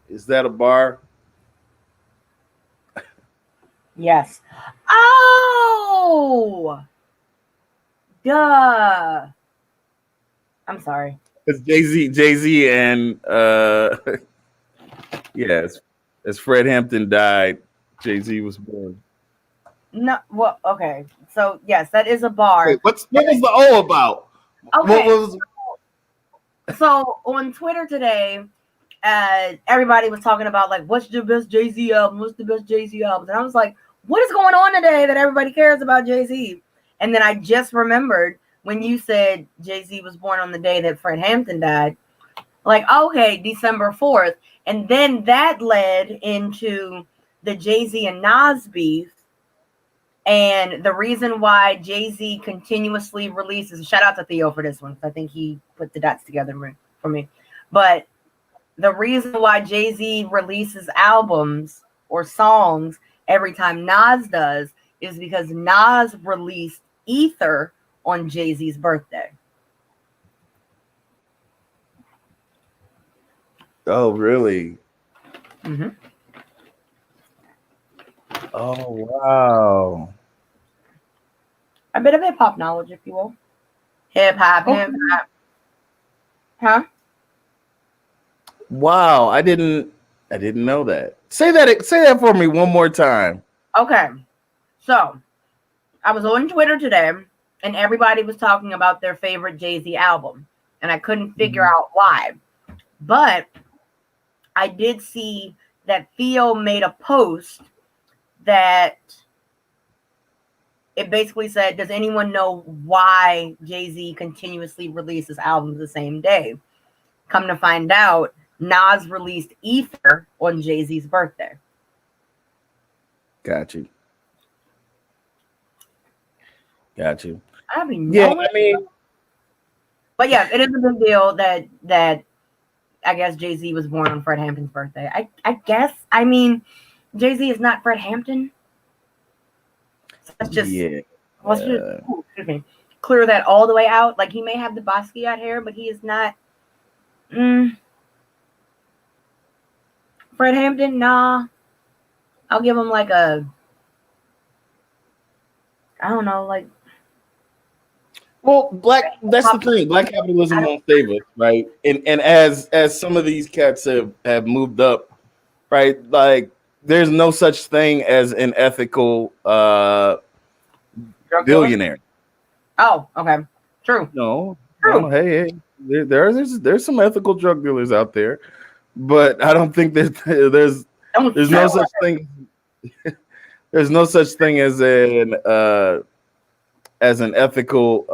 Is that a bar? Yes. Oh, duh. I'm sorry. It's Jay-Z and as Fred Hampton died, Jay-Z was born. No, well, okay. So yes, that is a bar. Wait, what was the O about? Okay. So on Twitter today, everybody was talking about like, what's the best Jay-Z album? What's the best Jay-Z album? And I was like, what is going on today that everybody cares about Jay-Z? And then I just remembered when you said Jay-Z was born on the day that Fred Hampton died, like, okay, December 4th. And then that led into the Jay-Z and Nas beef. And the reason why Jay-Z continuously releases, shout out to Theo for this one, because I think he put the dots together for me. But the reason why Jay-Z releases albums or songs every time Nas does is because Nas released Ether on Jay-Z's birthday. Oh, really? Mm-hmm. Oh, wow. A bit of hip hop knowledge, if you will. Hip hop. Huh? Wow, I didn't know that. Say that for me one more time. Okay. So, I was on Twitter today, and everybody was talking about their favorite Jay-Z album, and I couldn't figure out why. But I did see that Theo made a post that it basically said, does anyone know why Jay-Z continuously releases albums the same day? Come to find out, Nas released Ether on Jay-Z's birthday. Got you. I mean, but yeah, it is a big deal that I guess Jay-Z was born on Fred Hampton's birthday. I guess. I mean, Jay-Z is not Fred Hampton. So let's just excuse me, clear that all the way out. Like, he may have the Basquiat hair, but he is not Fred Hampton. Nah. I'll give him like a, I don't know, like. Well, that's the thing. Black capitalism won't save us, right? And as some of these cats have moved up, right? Like, there's no such thing as an ethical billionaire. Oh, okay. True. No. Hey, there's some ethical drug dealers out there, but I don't think that there's no such thing. There's no such thing as an ethical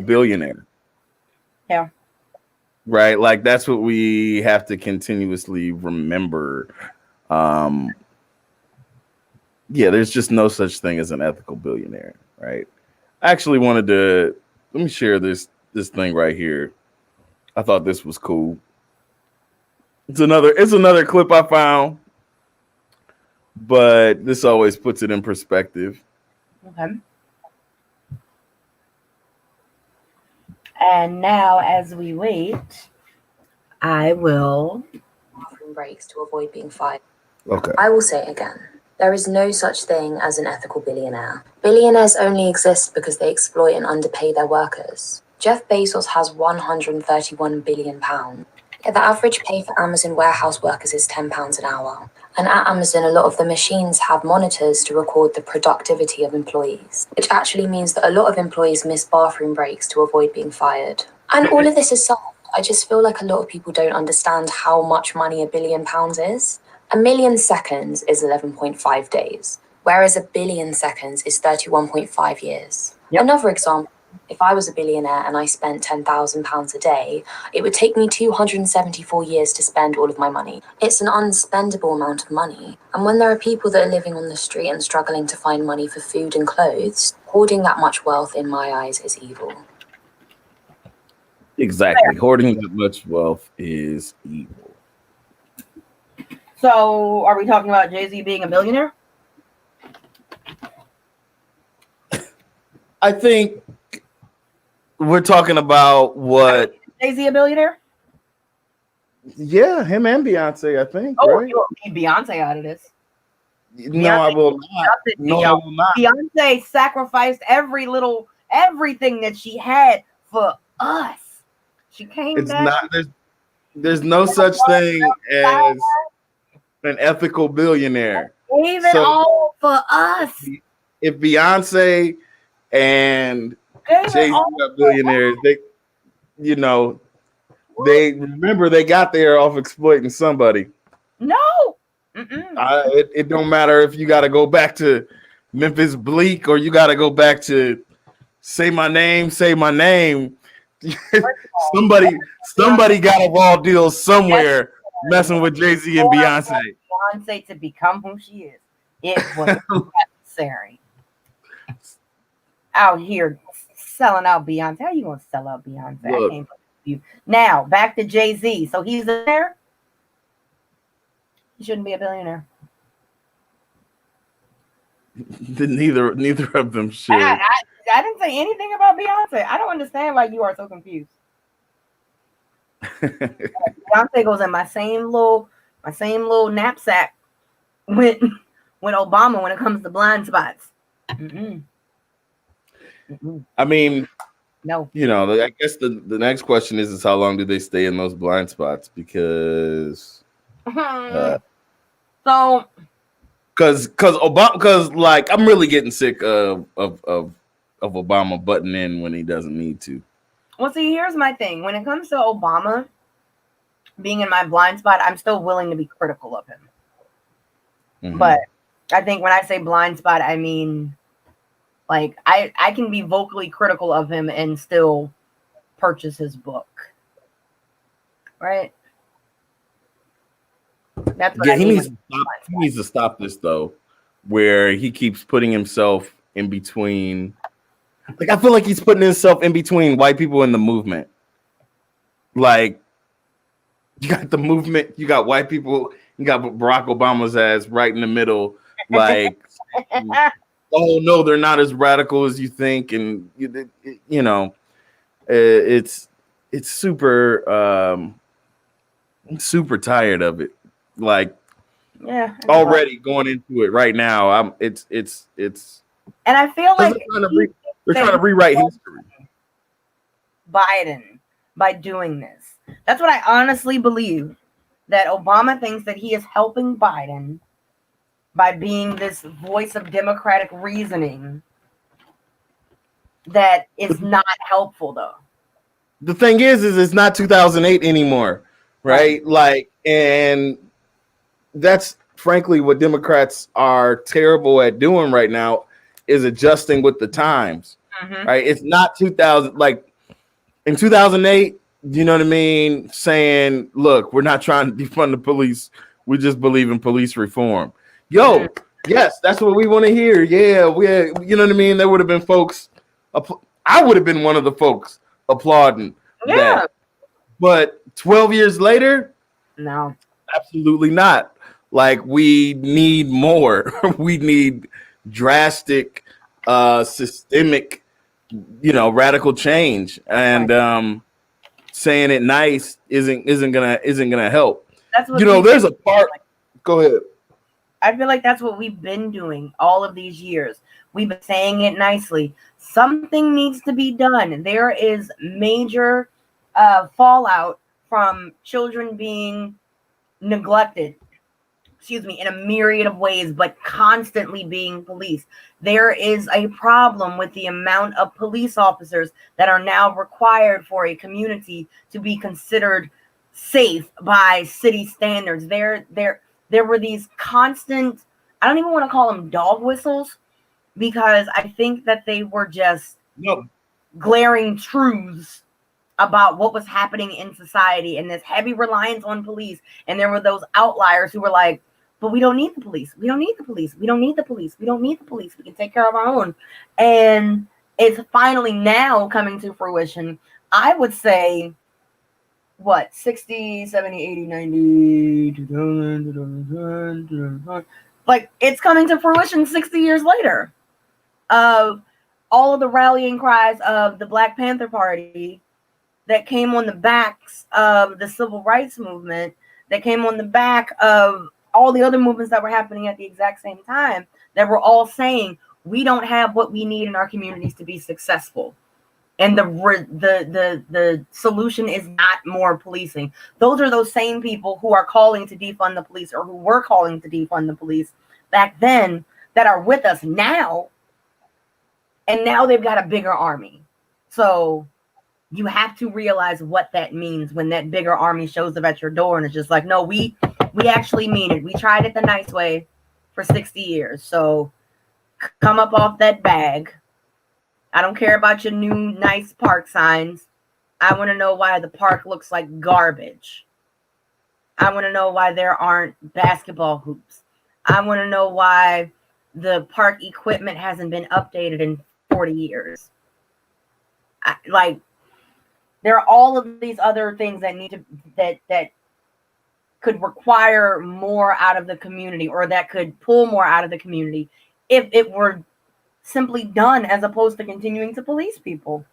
billionaire. Yeah. Right. Like, that's what we have to continuously remember. Yeah, there's just no such thing as an ethical billionaire. Right. I actually wanted to let me share this thing right here. I thought this was cool. It's another clip I found, but this always puts it in perspective. Okay. And now, as we wait, I will bathroom breaks to avoid being fired. Okay. I will say it again. There is no such thing as an ethical billionaire. Billionaires only exist because they exploit and underpay their workers. Jeff Bezos has £131 billion. Yet the average pay for Amazon warehouse workers is £10 an hour. And at Amazon, a lot of the machines have monitors to record the productivity of employees, which actually means that a lot of employees miss bathroom breaks to avoid being fired. And all of this aside, I just feel like a lot of people don't understand how much money £1 billion is. 1 million seconds is 11.5 days, whereas 1 billion seconds is 31.5 years. Yep. Another example, if I was a billionaire and I spent £10,000 a day, it would take me 274 years to spend all of my money. It's an unspendable amount of money. And when there are people that are living on the street and struggling to find money for food and clothes, hoarding that much wealth in my eyes is evil. Exactly. Hoarding that much wealth is evil. So, are we talking about Jay-Z being a billionaire? I think we're talking about what. Jay-Z a billionaire? Yeah, him and Beyonce, I think. Oh, right? you won't leave Beyonce out of this. No, I will not. No, I will not. Beyonce sacrificed everything that she had for us. She came It's back. not. There's no such thing as an ethical billionaire. Gave it all for us. If Beyonce and Jay-Z are billionaires, they remember they got there off exploiting somebody. No. It don't matter if you got to go back to Memphis Bleak or you got to go back to Say My Name. somebody got a raw deal somewhere messing with Jay-Z and Beyonce. Beyonce to become who she is. It was necessary. Out here selling out Beyonce. How you gonna sell out Beyonce? Look, I can't you. Now back to Jay-Z. So he's there. He shouldn't be a billionaire. Neither of them should. I didn't say anything about Beyonce. I don't understand why you are so confused. Beyonce goes in my same little knapsack with Obama when it comes to blind spots. Mm-mm. Mm-mm. I mean, no. You know, I guess the next question is how long do they stay in those blind spots? Because so because like I'm really getting sick of Obama butting in when he doesn't need to. Well, see, here's my thing. When it comes to Obama being in my blind spot, I'm still willing to be critical of him. Mm-hmm. But I think when I say blind spot, I mean, like, I can be vocally critical of him and still purchase his book. Right? That's what Yeah, I mean. he needs to stop this, though, where he keeps putting himself in between. Like, I feel like he's putting himself in between white people and the movement. Like, you got the movement, you got white people, you got Barack Obama's ass right in the middle. Like, oh no, they're not as radical as you think, and you know, it's super. I'm super tired of it. Like, yeah, already going into it right now. It's. And I feel like they're trying to rewrite history. Biden by doing this. That's what I honestly believe, that Obama thinks that he is helping Biden by being this voice of democratic reasoning that is not helpful, though. The thing is it's not 2008 anymore, right? Like, and that's frankly what Democrats are terrible at doing right now, is adjusting with the times. Right? It's not 2000. Like in 2008, you know what I mean? Saying, look, we're not trying to defund the police. We just believe in police reform. Yo, yes, that's what we want to hear. Yeah, you know what I mean? There would have been folks. I would have been one of the folks applauding that. But 12 years later, no, absolutely not. Like, we need more. We need drastic, systemic, radical change. And saying it nice isn't gonna help. That's what there's a part. Go ahead. I feel like that's what we've been doing all of these years. We've been saying it nicely. Something needs to be done. There is major fallout from children being neglected, in a myriad of ways, but constantly being policed. There is a problem with the amount of police officers that are now required for a community to be considered safe by city standards. There were these constant, I don't even want to call them dog whistles, because I think that they were just glaring truths about what was happening in society and this heavy reliance on police. And there were those outliers who were like, but we don't need the police. We don't need the police. We don't need the police. We don't need the police. We can take care of our own. And it's finally now coming to fruition. I would say, 60, 70, 80, 90, 2000, like, it's coming to fruition 60 years later. Of all of the rallying cries of the Black Panther Party that came on the backs of the civil rights movement, that came on the back of all the other movements that were happening at the exact same time, that were all saying, we don't have what we need in our communities to be successful. And the solution is not more policing. Those are those same people who are calling to defund the police, or who were calling to defund the police back then, that are with us now. And now they've got a bigger army. So you have to realize what that means when that bigger army shows up at your door and it's just like, no, we actually mean it. We tried it the nice way for 60 years. So come up off that bag. I don't care about your new nice park signs. I want to know why the park looks like garbage. I want to know why there aren't basketball hoops. I want to know why the park equipment hasn't been updated in 40 years. There are all of these other things that need to that could require more out of the community, or that could pull more out of the community if it were simply done, as opposed to continuing to police people.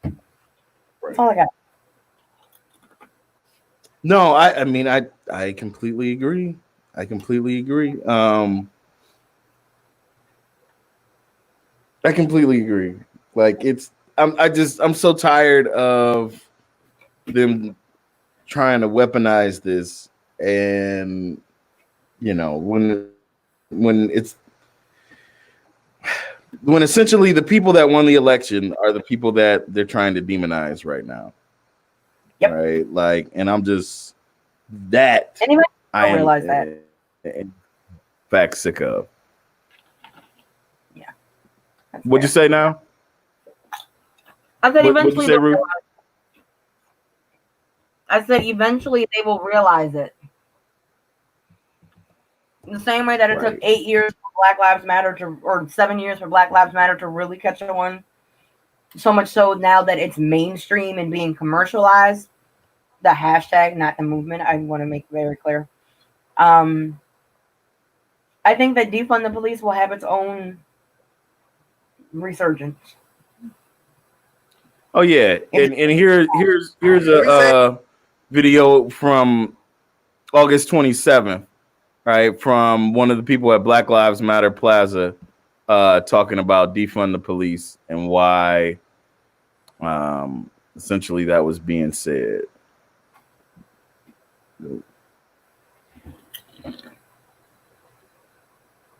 That's all I got. No, I mean, I completely agree. I completely agree. I completely agree. Like I'm so tired of them trying to weaponize this, and when essentially the people that won the election are the people that they're trying to demonize right now. Yep. Right. Like, and I'm just that Anybody I am realize that. In fact sick of. Yeah. What'd you say now? I said What'd eventually. you say, Ruth? I said eventually they will realize it. In the same way that it took 8 years for Black Lives Matter or 7 years for Black Lives Matter to really catch on. So much so now that it's mainstream and being commercialized. The hashtag, not the movement. I want to make very clear. I think that defund the police will have its own resurgence. Oh yeah, and here's a video from August 27th, right, from one of the people at Black Lives Matter Plaza, talking about defund the police and why, essentially that was being said.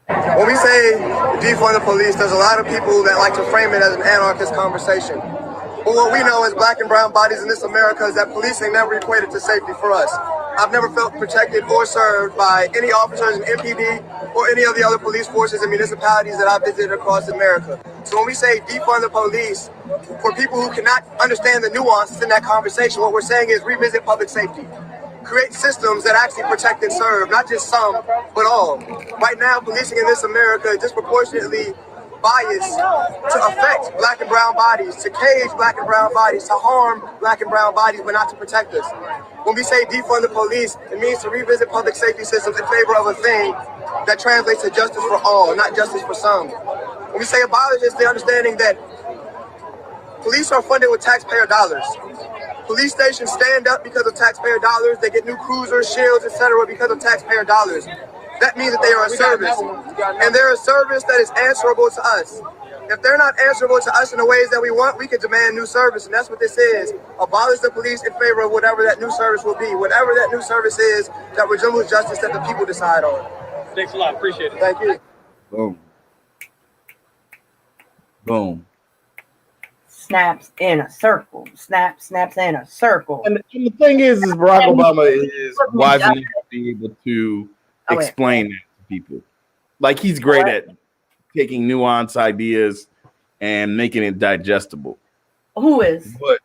When we say defund the police, there's a lot of people that like to frame it as an anarchist conversation. But what we know as black and brown bodies in this America is that policing never equated to safety for us. I've never felt protected or served by any officers in MPD or any of the other police forces and municipalities that I've visited across America. So when we say defund the police, for people who cannot understand the nuances in that conversation, what we're saying is revisit public safety. Create systems that actually protect and serve, not just some, but all. Right now, policing in this America is disproportionately biased to affect black and brown bodies, to cage black and brown bodies, to harm black and brown bodies, but not to protect us. When we say defund the police, it means to revisit public safety systems in favor of a thing that translates to justice for all, not justice for some. When we say abolish, it's the understanding that police are funded with taxpayer dollars. Police stations stand up because of taxpayer dollars. They get new cruisers, shields, etc. because of taxpayer dollars. That means that they are a service. And they're a service that is answerable to us. If they're not answerable to us in the ways that we want, we can demand new service. And that's what this is. Abolish the police in favor of whatever that new service will be. Whatever that new service is that resembles justice that the people decide on. Thanks a lot. Appreciate it. Thank you. Boom. Boom. Snaps in a circle. Snaps in a circle. And the thing is Barack Obama is wise enough to be able to explain that to people. Like, he's great at taking nuanced ideas and making it digestible. Who is? But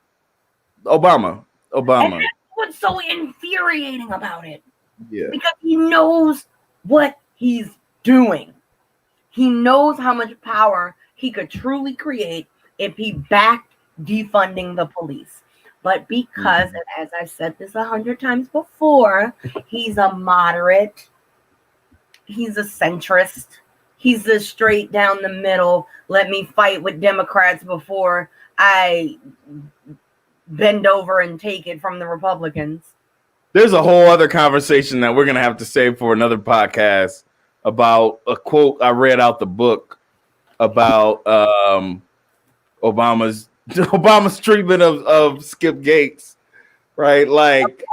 Obama. And that's what's so infuriating about it. Yeah. Because he knows what he's doing. He knows how much power he could truly create if he backed defunding the police. But because, and as I've said this 100 times before, he's a moderate, he's a centrist, he's a straight down the middle, let me fight with Democrats before I bend over and take it from the Republicans. There's a whole other conversation that we're going to have to save for another podcast about a quote I read out the book about Obama's treatment of Skip Gates, right? Like,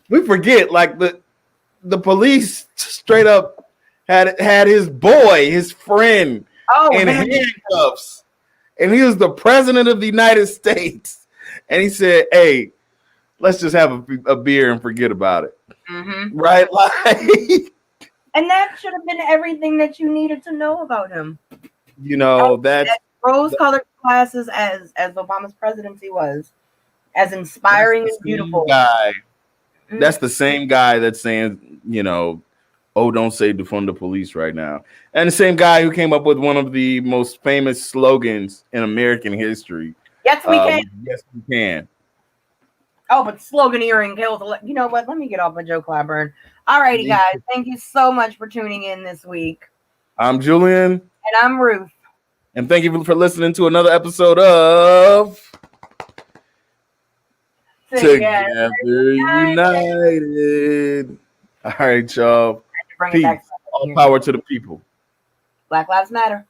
we forget, like, the police straight up had his boy, his friend, in handcuffs, and he was the president of the United States, and he said, "Hey, let's just have a beer and forget about it." Mm-hmm. Right? Like, and that should have been everything that you needed to know about him. You know, that's rose-colored glasses as Obama's presidency was, as inspiring and beautiful. Guy. That's the same guy that's saying, you know, oh, don't say defund the police right now. And the same guy who came up with one of the most famous slogans in American history. Yes, we can. Yes, we can. Oh, but sloganeering kills. You know what? Let me get off of Joe Claiborne. All righty, guys. Thank you so much for tuning in this week. I'm Julian. And I'm Ruth. And thank you for listening to another episode of Together United. All right, y'all. Peace. All power to the people. Black Lives Matter.